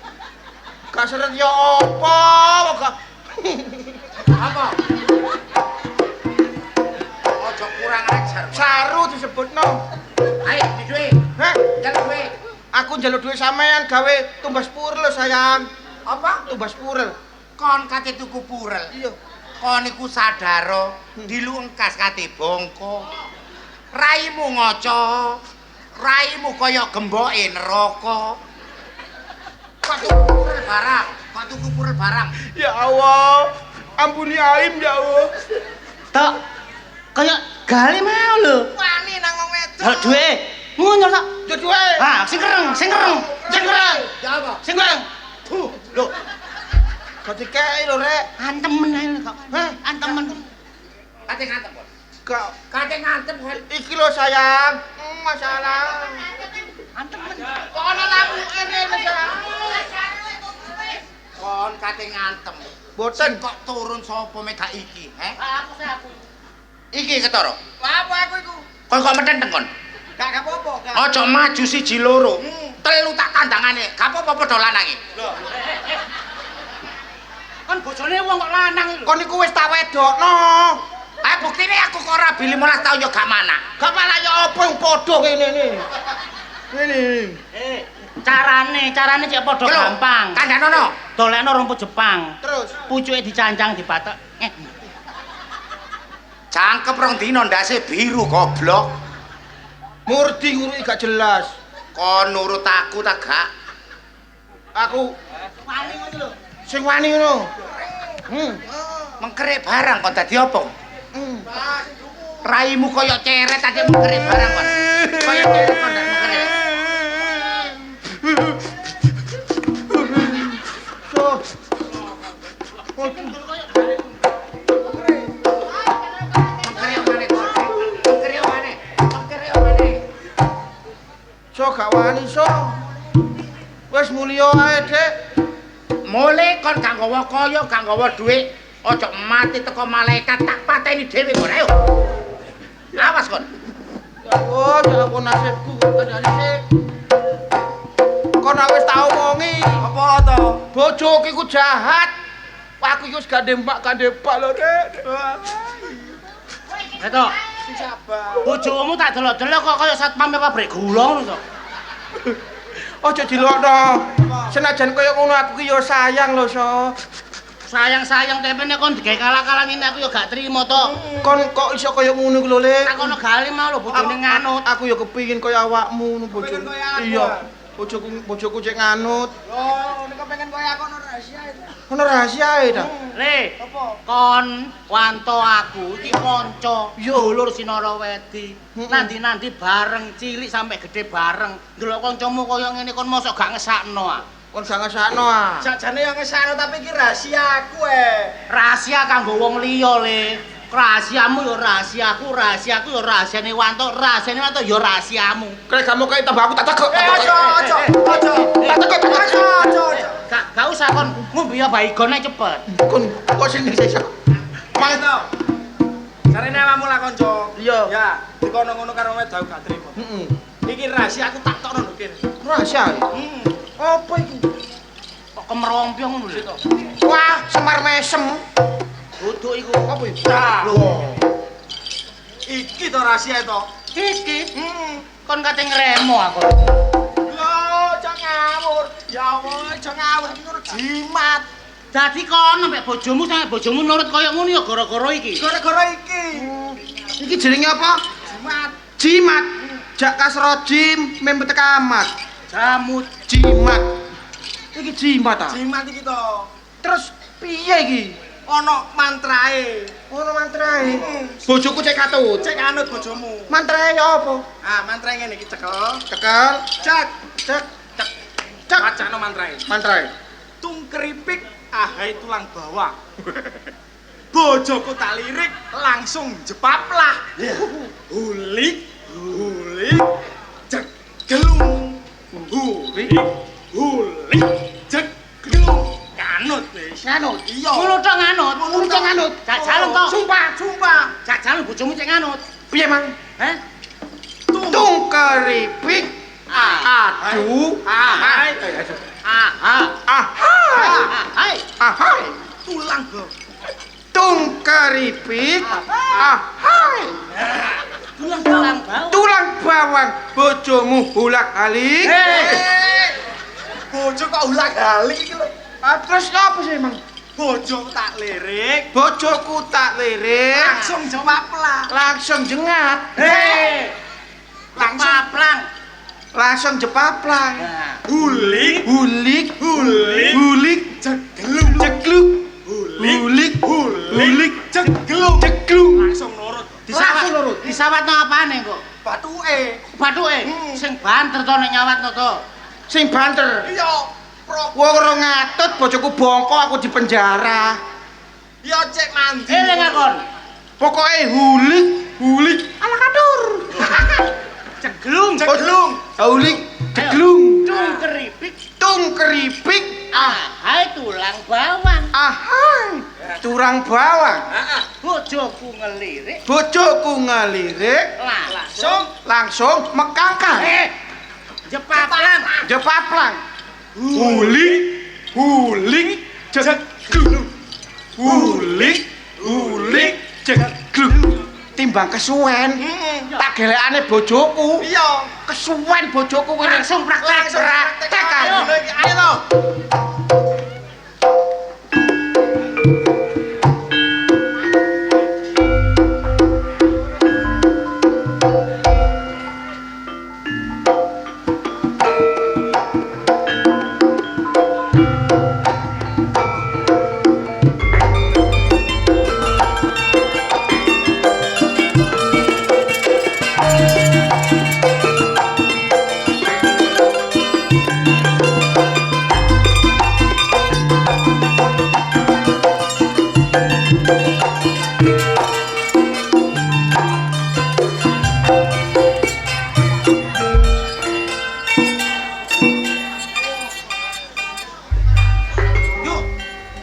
Gak seret ya apa? Kok Apa? Ojo kurang ajar. saru disebutno. Ayo, duwe. Heh, Jaluk duwe. Aku njaluk duit sampean gawe tumbas purel lho sayang. Apa? Tumbas purel. Kon kate tuku purel. Iya. Kon iku sadaro dilu engkas kate bongko. Raimu ngoco. Raimu kaya gemboke neraka. Kok tuku purel barang? Kok tuku purel barang? Ya Allah, ampuni Aim ya Allah. Tok kaya gali mau lho. Wani nang wong wedok. Jaluk duwe. Ngono tok. Yo duwe. Ah, sing kereng. Sing kereng. Ya apa? Sing kereng. Lho, Kok dikei lho rek. antemen ae lho kok. Hah? Antemen. Kate ngantem, Kon. Gak Kate ngantem, Kon. iki lho sayang. Masalah. Antemen. Kok ana lamuke rene sayang. Kon kate ngantem. Boten Kok turun sapa mega iki, he? Aku. Iki ketara. Apa aku iku? Kon kok metenteng, Kon. Gak apa-apa. Gak. Aja maju siji loro. Telu tak tandangane. Gak apa-apa padha lanange. Kan bojone wong kok lanang lho. Kon iku wis tak wedokno. Ah buktine aku kok ora 15 taun yo gak mana. Gak malah ya apa yang padha kene iki. Ngene. Carane cek padha Lho, gampang. Kandhanono. Dolekno rumput Jepang. Terus Pucuke dicancang dibatek. Cangkep rong dino ndase biru goblok. murdi ngurui gak jelas. Kon nurut aku ta gak? Aku Wani ngono lho. sing wani ngono. Mengkerek barang kon dadi apa? Raimu koyo ceret tadi mengkerek barang kon. Koyo ceret kon ndak mengkerek. So gak wani so. Wis mulya ae, Dik. Mule kon gak nggawa kaya, gak nggawa dhuwit, aja mati teko malaikat tak pateni dhewe kon. Ayo. Awas kon. Oh, ya ampun nasibku kandhane sik. Kon wis tau omongi. Apa to? Bojoku iku jahat. Aku iku wis gak nembak lho, Dik. Eto. Bojomu tak delok-delok kok kaya satpam pabrik gula ngono to. Aja dilokno. Senajan kaya ngono aku ki ya sayang lho, So. Sayang-sayang tepene kon digawe kalah-kalah ngene aku ya gak trimo to. Kon kok iso kaya ngono ku lho, Le? Tak kono gali mau lho bojone nganut. Aku ya kepingin kaya awakmu ngono bojo. Kepengin kaya aku, Iya. ah? Bojoku cek nganut. Loh, nek pengen koyo aku ono rahasia itu. Ono rahasiae ta? Le, Apa? kon wanto aku iki kanca Yo. dulur Sinara Wedi. Nanti-nanti bareng cilik sampai gede bareng. Ndelok kancamu kaya ngene kon mosok gak ngesakno ah. Kon gak ngesakno ah. Sajane yang ngesano tapi iki rahasia aku Rahasia kanggo wong liya, Le. Rahasiamu ya rahasiaku, rahasiaku ya rahasiane Wanto, rahasiane Wanto ya rahasiamu. Krek kamu kaya tambah aku tak tegok. Aja. Gak usah kon ngombe ya baigone cepet. Kon kok sing sesuk. Mang to. Sarene awakmu lah kanca. Iya. Ya, dikono ngono karo wedok gak trimo. Heeh. Iki rahasia aku tak tokno lho kene. Rahasia. Apa iki? Kok kemerompiong ngono lho. Wah, Semar Mesem. Duduk iku. Apa iki? Lho. Iki to rahasia to. Iki. Kon kate ngremo aku. Lho, aja ngawur. Ya Allah, aja ngawur iki ngono jimat. Dadi kono mbek bojomu sampe bojomu nurut kaya ngono ya gara-gara iki. Gara-gara iki. Iki jenenge apa? Jimat. Jimat. Jak kasrojim mempet kamat. Jamut. Jimat. Iki jimat ta? Jimat iki to. Terus piye iki? Ono mantrae. Ono mantrae. Bojoku cek katut. Cek anut bojomu. Mantrae ya apa? Ah, mantrae ngene iki cekel. Cekel, Cek. cek, cek. Wacana mantrae. Mantrae. Tung keripik ahai tulang bawah. Bojoku tak lirik langsung jepaplah. Hulik, cek gelung. Hulik, cek gelung. Kanut wis. Nganut. Iya. Ngono tok nganut. Ngono tok nganut. Cak jalem to. Sumpah. Cak jalem bojomu cek nganut. Piye, Mang? Heh? Tung keripik. Aduh. Ahai. Aha. Ahai. Hai. Ahai. Tulang bawah. Tung keripik. Ahai. Tulang bawah. Tulang bawah. bawang, bojomu ulak-alik. Bojo kok ulang-alik iki lho. Terus apa sih emang? Bojoku tak lirik, Bojoku tak lirik, langsung jawab lah. langsung jengat. Langsung jepaplang. Hulik, Hulik, hulik, hulik, jeglung, cegluk, hulik, hulik, jeglung. cegluk. Langsung nurut. Langsung nurut. Disawatno apane kok? Batuke. Bathuke sing banter to nek nyawatno to. Sing banter. Iya, pro. Wong ora ngatut bojoku bongko aku di penjara. Iya cek mandi. Eling akon. Pokoke hulik, hulik, ala kadur. Ceglung, Jeglung. Hulik, ceglung, tung keripik, tung keripik, ahai tulang bawang. ahai, turang bawang. Heeh. Bojoku ngelirik, Bojoku ngelirik, langsung mekangkang. jepaplang. Jepaplang. Hulik, hulik, ceglung. Hulik, hulik, ceglung. Timbang kesuwen, tak gelekane bojoku. Iya. Kesuwen bojoku kuwi langsung praktek. Ayo, ayo lo. Yuk,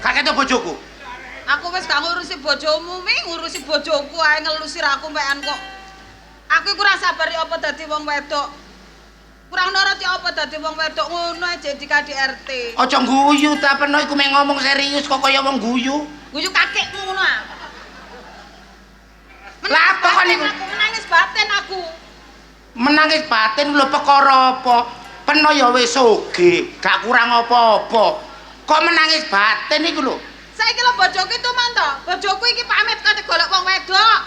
kakek bojoku. Aku wis gak ngurusi bojomu, mi ngurusi bojoku ae ngelusir aku mpekan kok. Aku iku ora sabar ya apa dadi wong wedok. Kurang nurut ya apa dadi wong wedok ngono ae jadi KDRT. Aja guyu ta peno iku mek ngomong serius kok kaya wong guyu. Guyu kakekmu ngono ah. Lah apa kon iku? Aku menangis batin aku. Menangis batin lho perkara apa? Peno ya wis soge, gak kurang apa-apa. Kok menangis batin iku lho? Saiki lho bojoku itu manto. Bojoku iki pamit kate golek wong wedok.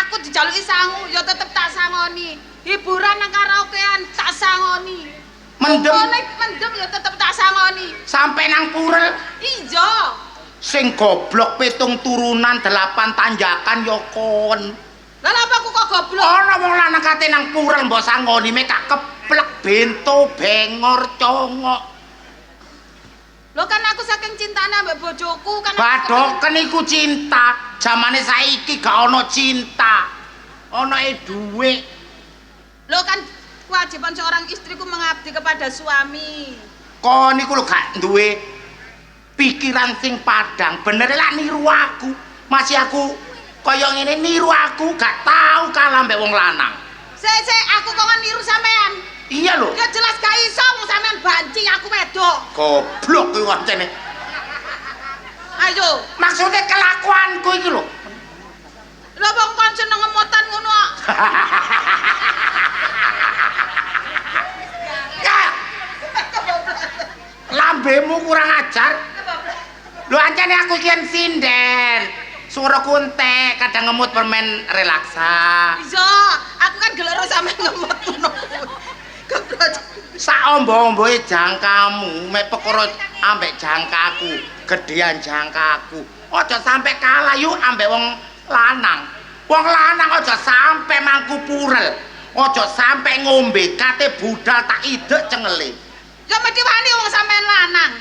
Aku dijaluki sangu ya tetep tak sangoni. Hiburan nang karaokean tak sangoni. Mendem. Mendem ya tetep tak sangoni. Sampai nang purel Iya. sing goblok 7 turunan 8 tanjakan ya kon. Lah apa aku kok goblok? Ana wong lanang kate nang purel mbok sangoni mek gak keplek bento bengor congok. Lho kan aku saking cintane ambek bojoku kan aku Badoken iku cinta. Jamane saiki gak ana cinta. Ana dhuwit. Lho kan kewajiban seorang istri ku mengabdi kepada suami. Kon iku lho gak duwe pikiran sing padang. Bener lak niru aku. Masih aku kaya ngene niru aku gak tau kalah mbek wong lanang. Sik aku kok niru sampean. Iya lho. Ya jelas gak iso wong sampean banci aku wedok. Goblok kuwi wancene. Ayo, Maksudnya kelakuanku iki lho. lho wong kon seneng ngemotan ngono kok. Ya. Lambemu kurang ajar. Lho ancane aku iki yen sinden. Suara kuntek kadang ngemut permen relaksa. Iso, aku kan gelero sampean ngemot ngono kuwi. Goblok. Sak ombo-omboe jangkamu mek perkara ambek jangkaku, gedean jangkaku. Aja sampe kalah yuk ambek wong lanang. Wong lanang aja sampe mangku purel. Aja sampe ngombe kate budal tak idek cengele. Ya mesti wani wong sampean lanang.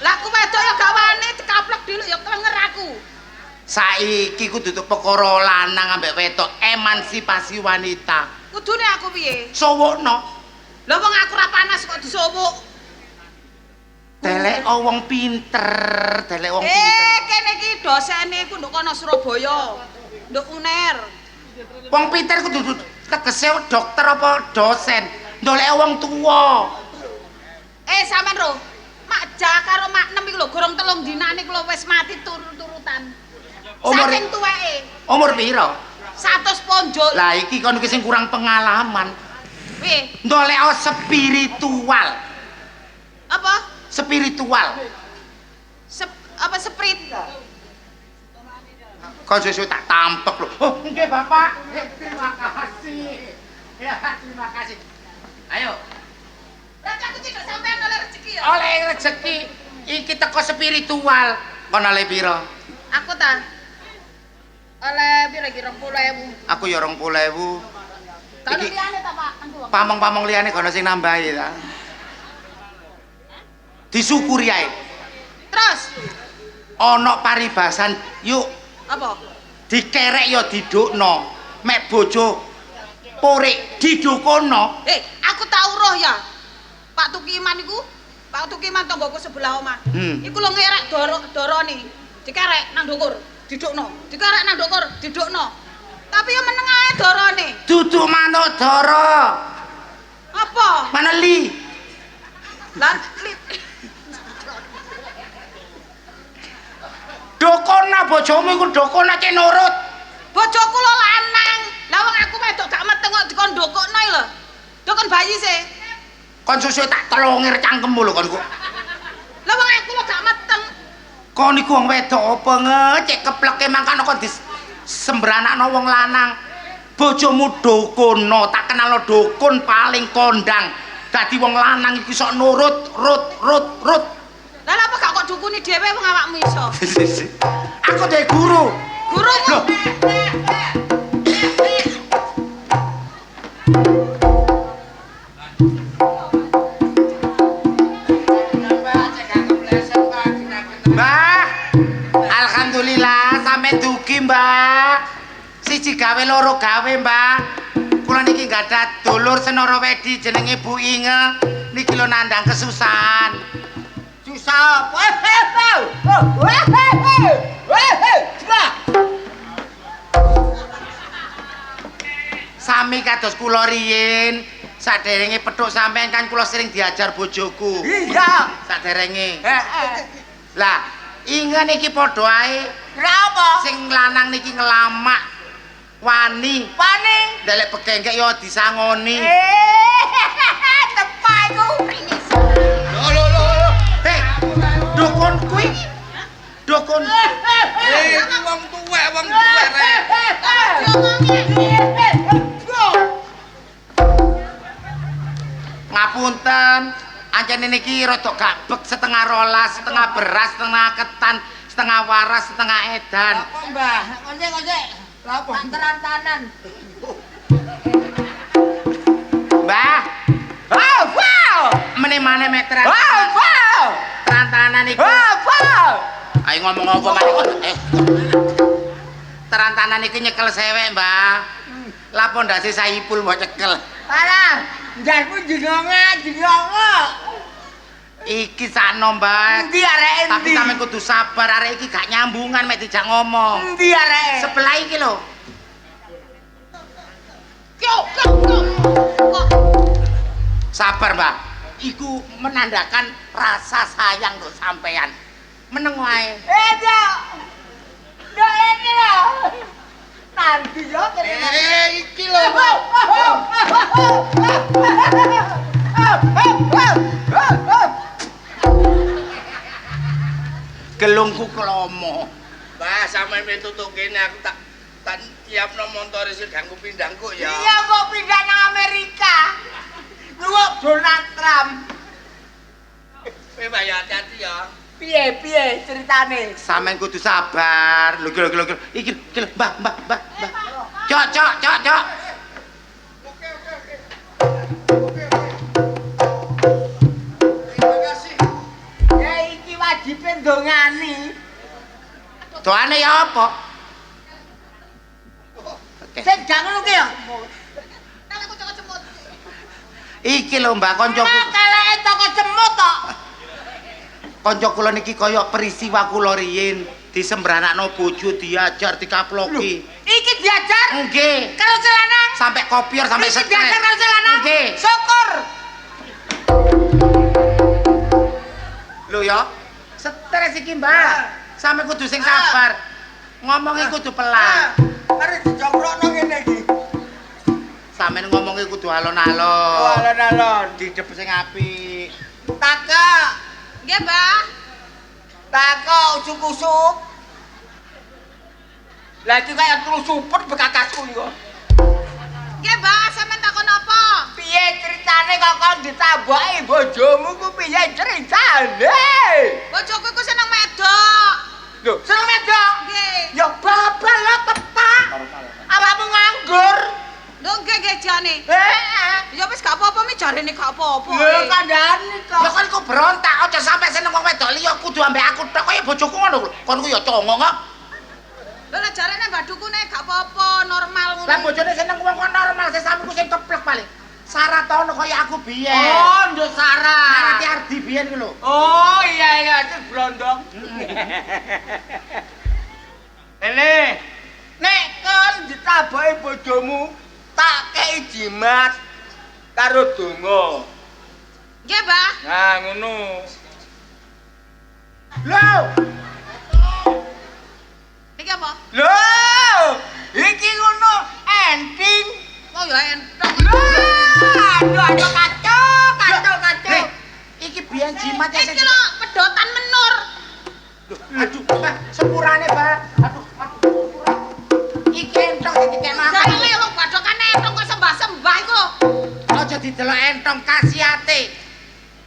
Lah aku wedok ya gak wani dikaplek dulu ya klenger aku. Saiki kudu perkara lanang ambek wedok emansipasi wanita. Kudune aku piye? Sowokno. Lah wong aku ra panas kok disowuk. Delek wong pinter, delek wong pinter. Kene iki dosene iku nduk kono Surabaya. Nduk UNER. Wong pinter kudu tegese dokter apa dosen. Ndolek wong tuwa. Sampean ro. Mak Ja karo Mak Nem iku lho gorong 3 dinane kula wis mati turut-turutan. Umur Saking tuweke. umur piro? 100 ponjol. Lah iki kon iki sing kurang pengalaman. Piye? Ndolek spiritual. Apa? Spiritual. Apa sprint? Kok sesuk tak tampek lho. Oh, nggih Bapak. Terima kasih. Ya, terima kasih. Ayo. Berarti aku tidak sampean oleh rezeki ya? Oleh rezeki iki teko spiritual. Kon oleh piro? Aku ta. Oleh piro iki 20.000. Aku ya 20.000. Tak Iki- liyane ta, Pak? Kan wong. Pamong-pamong liyane kono sing nambahi ta. Disyukuri ae. Terus Ana paribasan, yuk apa? dikerek ya didukno. Mek bojo porik didukono. Aku tau roh ya. Pak Tukiman iku, Pak Tukiman tanggoku sebelah omah. Iku lho ngerek dorone. Dikerek nang ndukur, didukno. Dikerek nang ndukur, didukno. Tapi ya meneng ae dorone. Duduk manuk dara. Apa? Maneli. Lan Dokona bojomu iku dokona cek nurut. bojoku lho lanang. Lah wong aku wedok gak meteng kok dikon ndokokno lho. Dokon bayi sih. Kon susu tak telongir cangkemmu lho konku. Lah wong aku lho gak meteng. Kon iku wong wedok apa ngecek kepleke mangkane kon disembranakno wong lanang. Bojomu dokono, tak kenal dokon paling kondang. Dadi wong lanang iku sok nurut, rut. Lah apa gak kok dukuni dhewe wong awakmu iso? Aku dhewe guru. Gurumu. Loh. Mbah, alhamdulillah sampe dugi mbah. Siji gawe loro gawe mbah. Kula niki gadah dulur senara wedi jenenge Bu Inge. Niki lho nandang kesusahan. Susah. Sami kados kula riyin, saderenge petuk sampean kan kula sering diajar bojoku. Iya, saderenge. Lah, Inge niki padha ae. Kenapa? Sing lanang niki ngelamak wani. Wani. Ndelek begengkek ya disangoni. Tepak iku. Lho. Hei, dukun kuwi. Dukun. Iki wong tuwek rek. Ngapunten, ancene niki rada gabek setengah rolas, setengah beras, setengah ketan, setengah waras, setengah edan. Apa, Mbah? Konjek. Apa? Antaran-tanan. Mbah. Meneh-meneh meteran. Terantanan iku. Ayo ngomong apa maneh. Terantanan iki nyekel sewek, Mbah. Lah pondase Saipul mbok cekel. Alah, njarmu jenenge. Iki sakno, Mbah. Endi areke endi? Tapi sampe kudu sabar, arek iki gak nyambungan mek dijak ngomong. Endi areke? Sebelah iki lho. Kok. Sabar, Mbak. Iku menandakan rasa sayang untuk sampean. Meneng wae. Dok. Dok iki lho. Nanti yo kene. Iki lho. Gelungku klomo. Mbah, sampeyan mitutuk kene aku tak siapno montore sing ganggu pindangku ya. Iya kok pindah nang Amerika. Luwuk Donald Trump. Kowe wae hati-hati ya. Piye ceritane? Sampeyan kudu sabar. Lho. Iki lho, Mbah. Cok. Oke. Terima kasih. Ya iki wajibe ndongani. Doane ya apa? Oke. Sing gak ngono ki ya. Nang aku toko cemut. Iki lho, Mbah, koncoku. Keleke toko cemut tok. Kanca kula niki kaya peristiwa kula riyin, disembranakno bojo diajar dikaploki. Iki diajar? Nggih. Karo celanang. Sampai kopior sampai Iki stres. diajar karo celanang. Nggih. Syukur. Lho ya, stres iki, Mbah. Sampe kudu sing sabar. Ngomongnya kudu pelan. Mari dijongkrokno ngene iki. Sampeyan ngomongke kudu alon-alon. Oh, alon-alon. Didep sing apik. Taka. Nggih, Mbah. Taka usuk-usuk. Lagi kayak krusupet bekakasku yo. Nggih, Mbah, sampean takon apa? Piye ceritane kok kon ditaboki bojomu ku piye ceritane? Bojoku iku seneng medok. Lho, seneng medok. Nggih. Ya babal lo tepak. Awakmu nganggur. Lho nggih jane. Ya wis gak apa-apa mi jarene gak apa-apa. Lho kandhane kok. Ya kon iku berontak aja sampe seneng wong wedok liya kudu ambek aku tok kaya bojoku ngono lho. Kon ku ya congong kok. Lho nek jarene Mbak Dukune gak apa-apa, normal ngono. Lah bojone seneng wong kok normal sesamiku sing keplek paling. Saratono kaya aku biyen. Oh, nduk Sarah. Narati Ardi biyen ku lho. Oh, iya itu brondong. Ini, nek kon ditaboki bojomu, tak kei jimat karo donga. Nggih, Mbah. Nah, ngono. Lho, Iki apa? Lho, iki ngono ending. Oh ya entok. Aduh, kacau. iki biyen jimat ya Iki lho pedotan menur. Aduh, Mbak, sepurane, Mbak. Aduh. Iki entok iki kena. Jarene wong badokane entok kok sembah-sembah iku. Aja didelok entong kasiate.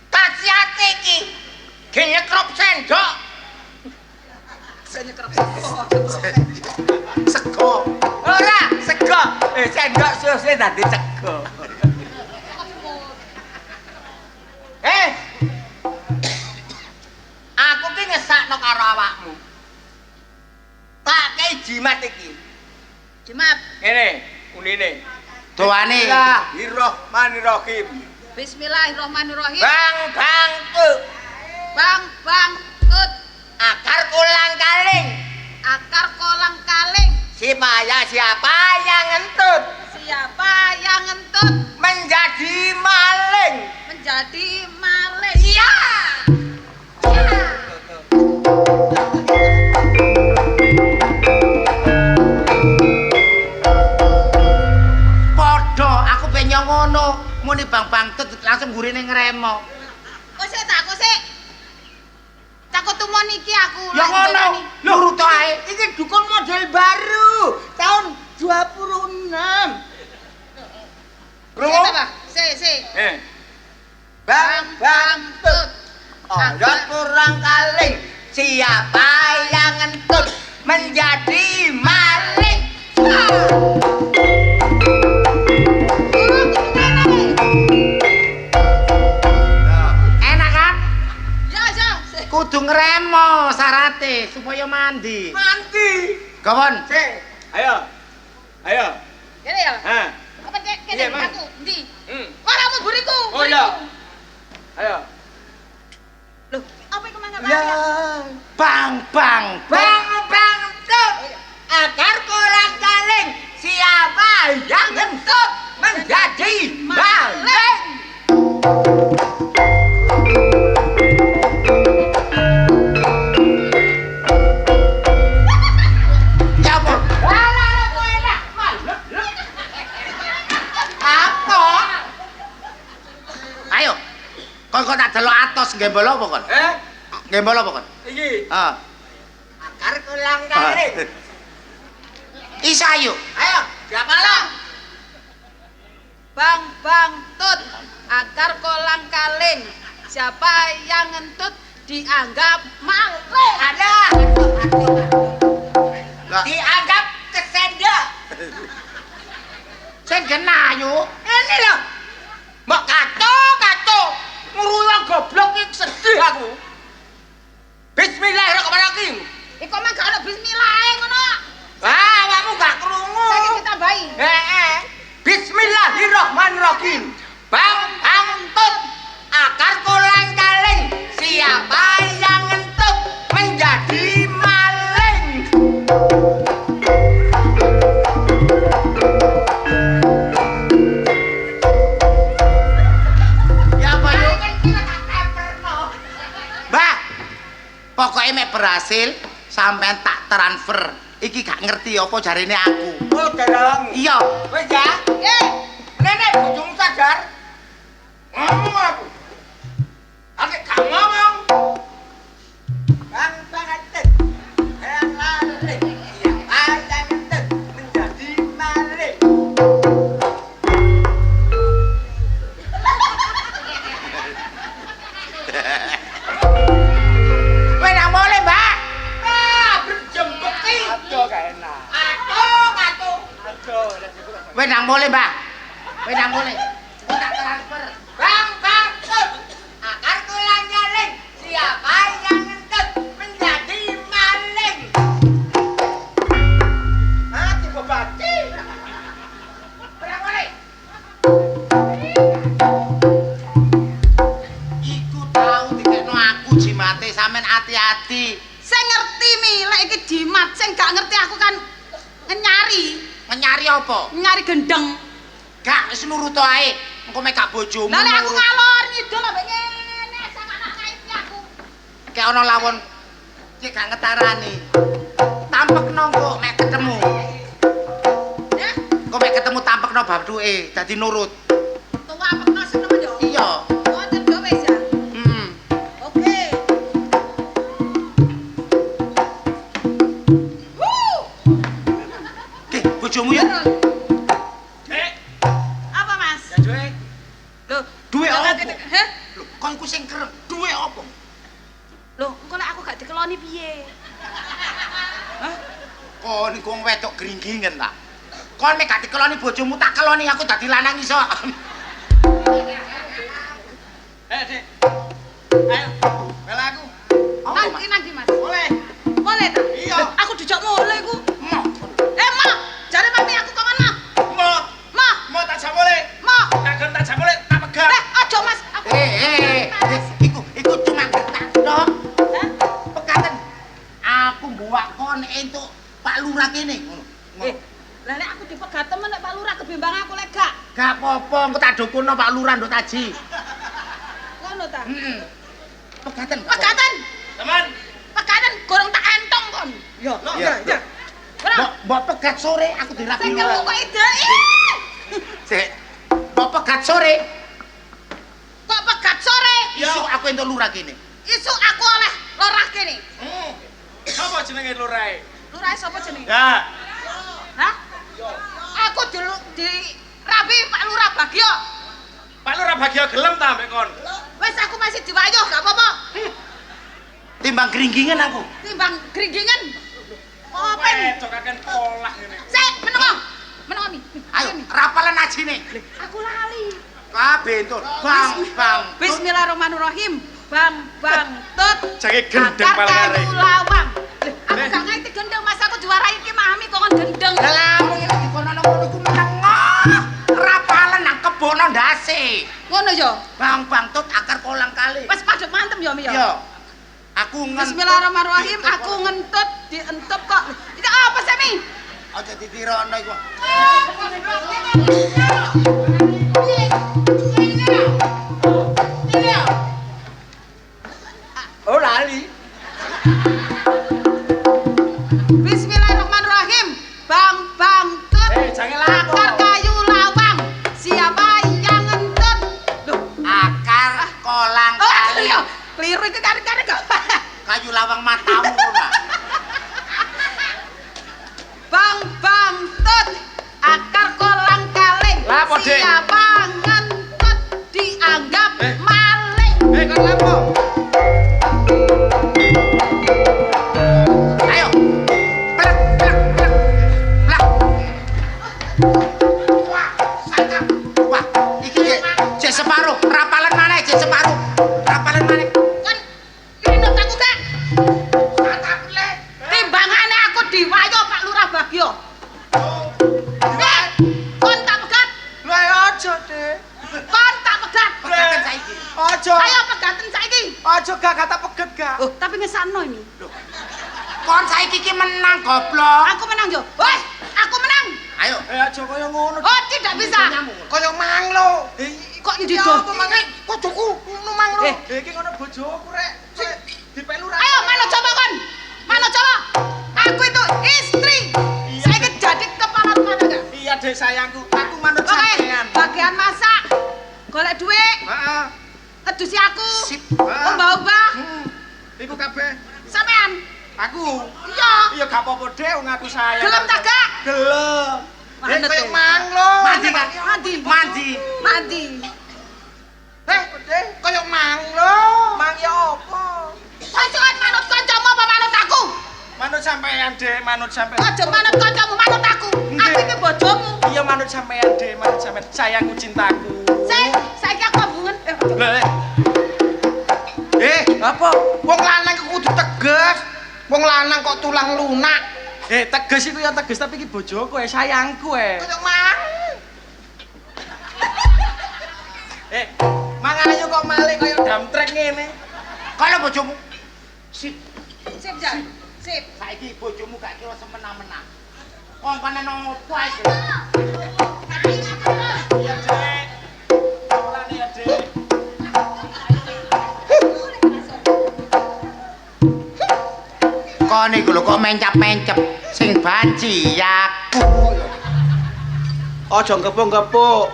Kasiate iki. Ge nyekrop sendok. Senyekrep. Sego. Ora, sego. Sendok sose dadi sego. Aku ki ngesakno karo awakmu. Tak kei jimat iki. Jimat. Ngene, unine. Doane. Bismillahirrahmanirrahim. Bismillahirrahmanirrahim. Bang bang tuh. Bang tut Akar kulang kaling. akar kolang kaling. Siapa yang ngentut Siapa yang ngentut menjadi maling? menjadi maling? Iya. Padha aku pengen ngono. Muni bang tut langsung gurine ngremo. Kok sik tak kok sik. Takut tumon iki aku. Ya ngono. Nurut ae. Ini dukun model baru tahun 26. Sik ta, Pak? Sik. Bang tut. Ada kurang kaling. Siapa yang ngentut menjadi maling? Enak kan? Ya. Kudu ngremo sarate supaya mandi. Mandi. Kawan, Ayo. Kene ya. Ha. Apa kene Iya, Bang. aku? Ndi? Hmm. Ora mau buriku. Oh iya. Ayo. Loh, apa iku mang Ya. bang. Bang tut. Akar kurang kaling. Siapa yang ngentut menjadi maling? Ya apa? Apa? Ayo. Kon tak delok atos gembol apa kon? Gembol apa kon? Iki. Ah. Akar kurang kaling. Isa ayo. Ayo, siapa lang? Bang tut akar kolang kaling. Siapa yang ngentut dianggap maling. Ada. Lah, Dianggap kesendak. sing kena ayo. Ini loh. Mbak kacau. Nguruyang goblok iki sedih aku. Bismillahirrahmanirrahim. Iku mah gak ono bismillah ngono. Awakmu gak krungu. Saiki ditambahi. Bismillahirrahmanirrahim. Bang tut akar kulang kaling. Siapa yang ngentut menjadi maling? Ya apa yuk? Mbah. Pokoknya mek berhasil sampean tak transfer. Iki gak ngerti apa jarine aku. Oh, dalam. Iya. Wes ya. Ngene bojomu sadar. Ngomong aku. Aku gak ngomong. Bang banget. Yang lari. Yang panjang menjadi maling. Weh nang boleh, Mbak. Berjembeki. Aduh gak enak. Aduh. Weh nang boleh, Mbak. Weh nang boleh. Tak transfer. Bang, akar tulang nyaling. Siapa yang ngentut menjadi maling? Hati bebati. Berang boleh. Iku tahu dikekno aku jimate sampean hati-hati. Sing ngerti mi, lek iki jimat, sing gak ngerti aku kan nyari, Nyari apa? nyari gendeng. Gak wis nurut ae. Engko mek gak bojomu. Lah lek aku nurut. ngalor ngidul ambek ngene, sak anak iki aku. Kayak ana lawon cek gak ngetarani. Tampekno kok mek ketemu. Ya, Kok mek ketemu tampekno babduke dadi nurut. tuwa pekno seneng yo. Iya. Oh, terus wis ya. Heeh. Oke. Oke, bojomu ya. Apa, Mas? Ya cuy. Loh, Duwe lah, apa? Heh? Lho, kon ku sing kerep. Duwe apa? Loh, engko lek aku gak dikeloni piye? Kon iku wong wedok gringgingen ta. Kon mek gak dikeloni bojomu tak keloni aku dadi lanang iso. Dek. Ayo. Bela aku. Nanti, Mas. Boleh. Boleh ta? Iya. Loh, aku dijak mulai ku. Mo. Ma, jare mami aku kongon, Ma. Mau Ma, tak jam boleh. Ma. Kagak tak jam boleh tak pegat. Aja, Mas. Aku. Iku cuma kertas tok. Hah? Pekaten. Aku mbuwak kon entuk Pak Lurah kene. Ngono. Lah nek aku dipegat temen nek Pak Lurah kebimbang aku lek gak. Gak apa-apa, engko tak dukunno Pak Lurah nduk taji. Ngono ta? Heeh. Pekaten. Pegatan. Teman. Pegatan gorong tak entong kon. Yo. Iya. Mbok pegat sore aku dirapi. Sing kok ide. Sik. Mbok pegat sore. Kok pegat sore? Isu aku entuk Lurah kene. Isuk aku oleh lorah kene. Apa jenenge lurae? Lurah sapa jenenge? Ya. Hah? Aku di rabi Pak Lurah Bagio. Pak Lurah bahagia gelem ta mbek kon? Wes aku masih diwayuh gak apa-apa. Timbang gringgingen aku. Timbang gringgingan. Open. Cok akan polah ngene. Sik, menengo. Menengo mi. Ayo, rapalan ajine. Aku lali. Kabeh entuk. Bang. Bismillahirrahmanirrahim. Bang tut. Jange gendeng Akar palare. kayu lawang. Aku gak ngerti gendeng, Mas aku juara iki mami kok gendeng. Lah ngene dikono ngono iku menengah. Rapalan nang kebono ndase. Ngono yo. Bang tut akar kolang kali. Wes padhet mantem yo mi yo. Yo. Aku ngentut. Bismillahirrahmanirrahim. Aku ngentut dientup kok. Itu apa sih mi? Aja ditirono iku. Oh lali. Bismillahirrahmanirrahim. Bang tut. Jangan lapo. Akar kayu lawang. Siapa yang ngentut? Loh, Akar kolang oh kali. iya. Keliru itu kari-kari kok. Kayu lawang matamu ora. Bang tut. Akar kolang kaling. Lapo, Dik? Siapa ngentut dianggap maling. Kon lapo? Ayo. Plek. Plek. Wah, sangkap. Wah, iki jek separuh. Rapalan maneh jek separuh. Rapalan maneh. Kon ngendut aku gak? Sangkap le. Timbangane aku diwayo Pak Lurah Bagio. Kon tak pegat. Lah aja, Dek. Kon tak pegat. Pegatan saiki. Aja. Ayo pegaten saiki. Aja gak kata peget gak. Oh, tapi ngesano ini. Kon saiki ki menang goblok. Aku menang yo. Wes, aku menang. Ayo. Aja kaya ngono. Oh, tidak bisa. Kaya manglo. Kok ndi Iya, do? apa mangan? Kucuku ngono manglo. Iki ngono bojoku rek. Dipelu ra. Ayo, mana coba kon? Mana coba? Aku itu istri. Saya jadi kepala rumah tangga. Iya, Dek sayangku. Aku manut Oke, sampean. bagian masak. Golek duit, Heeh. ngedusi aku. Sip. Mbah-mbah. Iku kabeh. Sampean. Aku. Iya. Iya gak apa-apa deh wong aku sayang. Gelem tak gak? Gelem. Manut, Kayak eh. mang lo. Mandi kan? Mandi. Mandi. Mandi. Kayak mang lo. Mang ya apa? Koncoan manut kancamu apa manut aku? Manut sampean, Dek, manut sampean. Aja manut kancamu, manut aku. Aku iki bojomu. Iya manut sampean, Dek, manut sampean. Sayangku cintaku. Saiki aku hubungan. Lah, Apa? Wong lanang kudu tegas. Wong lanang kok tulang lunak. tegas iku ya tegas tapi iki bojoku sayangku Kayak mang. Mangayu kok malih kaya damtrek ngene. Kalau bojomu sip. Sip, Jan. Sip. Saiki bojomu gak kira semena-mena. Kongkone nopo iki? Iya, Dek. Mulane ya, Dek. Kok niku lho kok mencap-mencep sing banci aku. Aja ngepuk-ngepuk.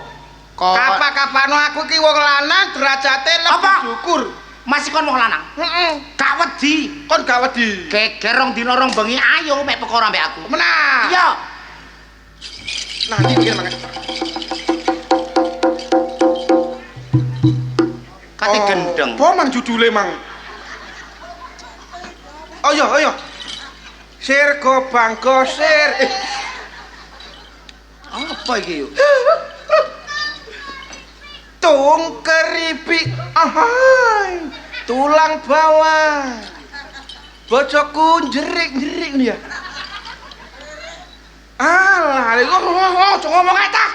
Kok Kapan-kapano aku ki wong lanang derajate lebih Apa? syukur. masih kon wong lanang? Heeh. Gak wedi. Kon gak wedi. Geger rong dina rong bengi ayo mek perkara mbek aku. Menah. Iya. Nah, iki pikir mangan. Kate gendeng. Apa mang judule mang? Oh iya. Sirgo bangko sir. Apa iki yuk? Tung keripik ahai. Tulang bawah. Bojoku jerik-jerik nih ya. Alah, iku ngomong ae ta.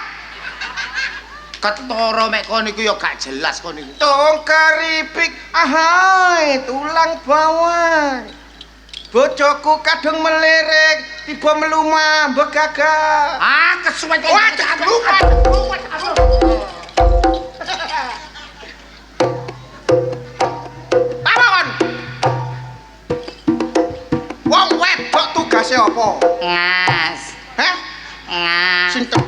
Ketara mek kon iku ya gak jelas kon iku. Tung keripik ahai. Tulang bawah. Bojoku kadung melirik, tiba melumah begagah. Ah, kesuwen kok. Wah, luwat. Apa kon? Wong wedok tugase apa? Ngas. Heh? Ngas. Sinten?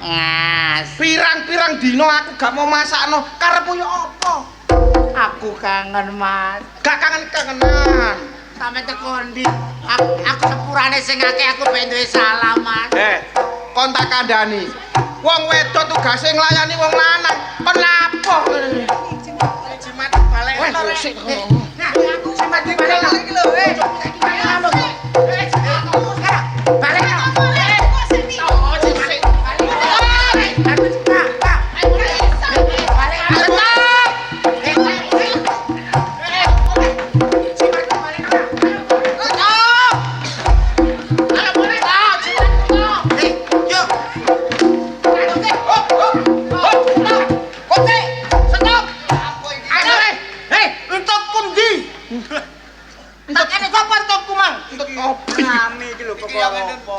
Ngas. Pirang-pirang dino aku gak mau masakno, karepmu ya apa? Aku kangen, Mas. Gak kangen-kangenan. Sampe teko ndi? Aku sepurane sing akeh aku ben duwe salah, Mas. Kon tak kandhani. Wong wedok tugase nglayani wong lanang. Kon lapo? Jimat balik. Wes sik. Nah, aku sampe balik iki lho, Balik. Ngami iki lho perkara apa?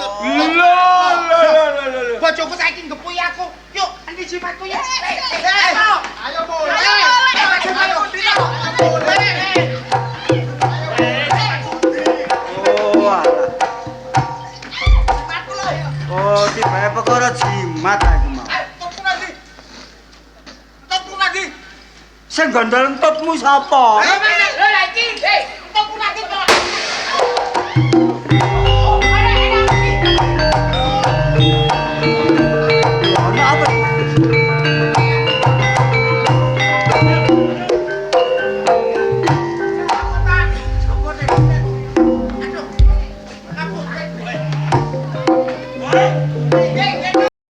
Bojoku saiki ngepuyi aku. Yuk, endi jimatku ya? Ayo mulai. Oh, tibae perkara jimat aku mau. Tepuk lagi. Sing gondol entutmu sapa?